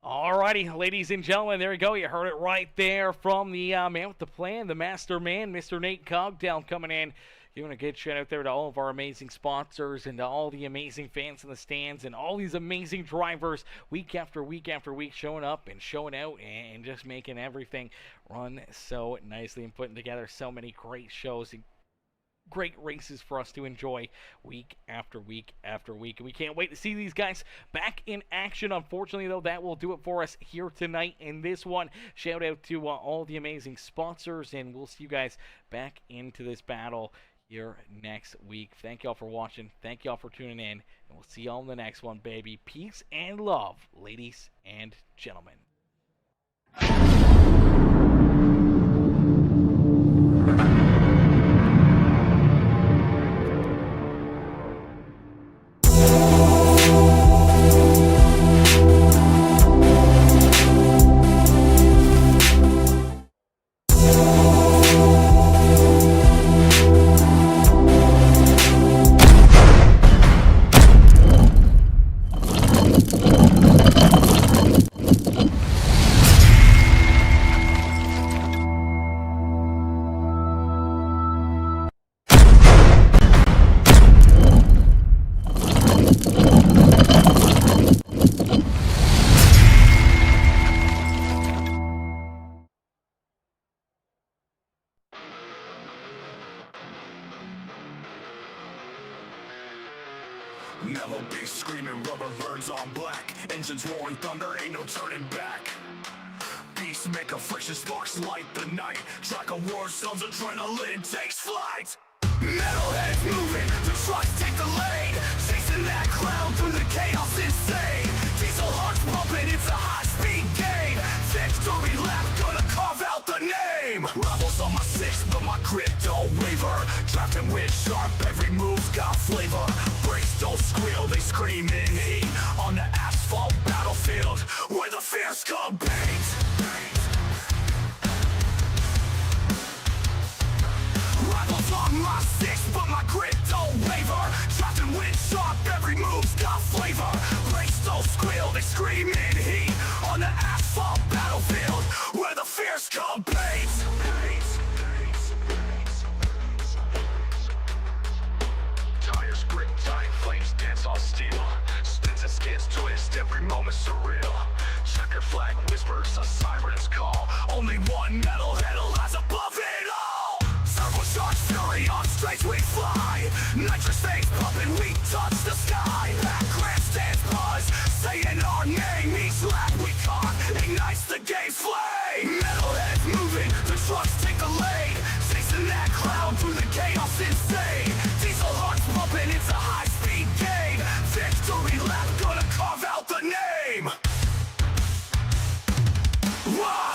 Alrighty, ladies and gentlemen, there you go. You heard it right there from the man with the plan, the master man, Mr. Nate Cogdell, coming in, giving a good shout out there to all of our amazing sponsors and to all the amazing fans in the stands and all these amazing drivers week after week after week showing up and showing out and just making everything run so nicely and putting together so many great shows and great races for us to enjoy week after week after week. And we can't wait to see these guys back in action. Unfortunately, though, that will do it for us here tonight in this one. Shout out to all the amazing sponsors, and we'll see you guys back into this battle here next week. Thank y'all for watching. Thank y'all for tuning in, and we'll see y'all in the next one, baby. Peace and love, ladies and gentlemen. Mellow bass screaming, rubber birds on black. Engines roaring thunder, ain't no turning back. Beast make a friction, sparks light the night. Track of war zones, adrenaline takes flight. Metalheads moving, the trucks take the lead. Chasing that cloud through the chaos insane. Diesel hearts pumping, it's a high-speed game. Victory lap, gonna carve out the name. Rivals on my 6, but my grip don't waver. Drafting with sharp, every move's got flavor. Brakes don't squeal, they scream in heat. On the asphalt battlefield, where the fierce compete. Rivals on my 6, but my grit don't waver. Drafting with sharp, every move's got flavor. Brakes don't squeal, they scream in heat. On the asphalt battlefield, where the fierce compete. Tires grip tight, flames dance on steel. Spins and skids twist, every moment surreal. Checker flag whispers, a siren's call. Only one metalhead lies above it all. Turbocharged fury on straights we fly. Nitrous veins pumping, we touch the sky. Back grandstands buzz, saying our name. Each lap we caught ignites the game's flame. Metalheads move. through the chaos insane. Diesel hearts pumping, it's a high-speed game. Victory lap, gonna carve out the name. Wah!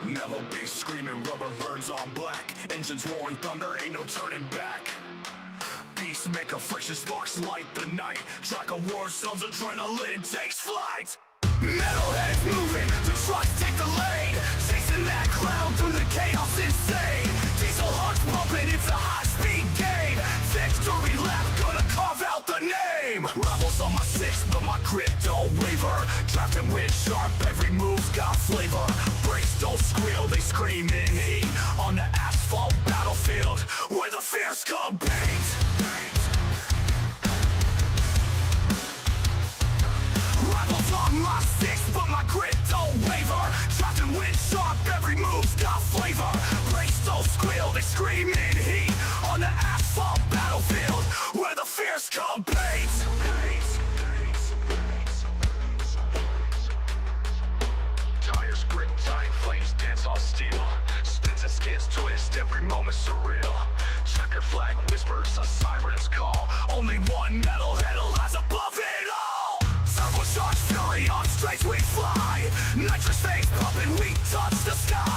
Never be screaming, rubber burns on black. Engines roaring thunder, ain't no turning back. Peacemaker, friction sparks light the night. Track of war zones, adrenaline takes flight. Metalheads moving, the trucks take the lane. Chasing that cloud through the chaos insane. Diesel hearts pumping, it's a high-speed game. Victory lap, gonna carve out the name. Rebels on my six, but my grit don't waver. Drafting wind sharp, every move's got flavor. Brakes don't squeal, they scream in heat. On the asphalt battlefield, where the fierce compete. Rebels on my six, but my grit don't waver. Drafting wind sharp, every move's got flavor. Brakes don't squeal, they scream in heat. On the asphalt battlefield, where the fierce compete. Tires grip tight, flames dance on steel. Spins and skids twist, every moment surreal. Checker flag whispers a siren's call. Only one metalhead lies above it all. Turbocharged fury on straights we fly. Nitrous veins pumping, we touch the sky.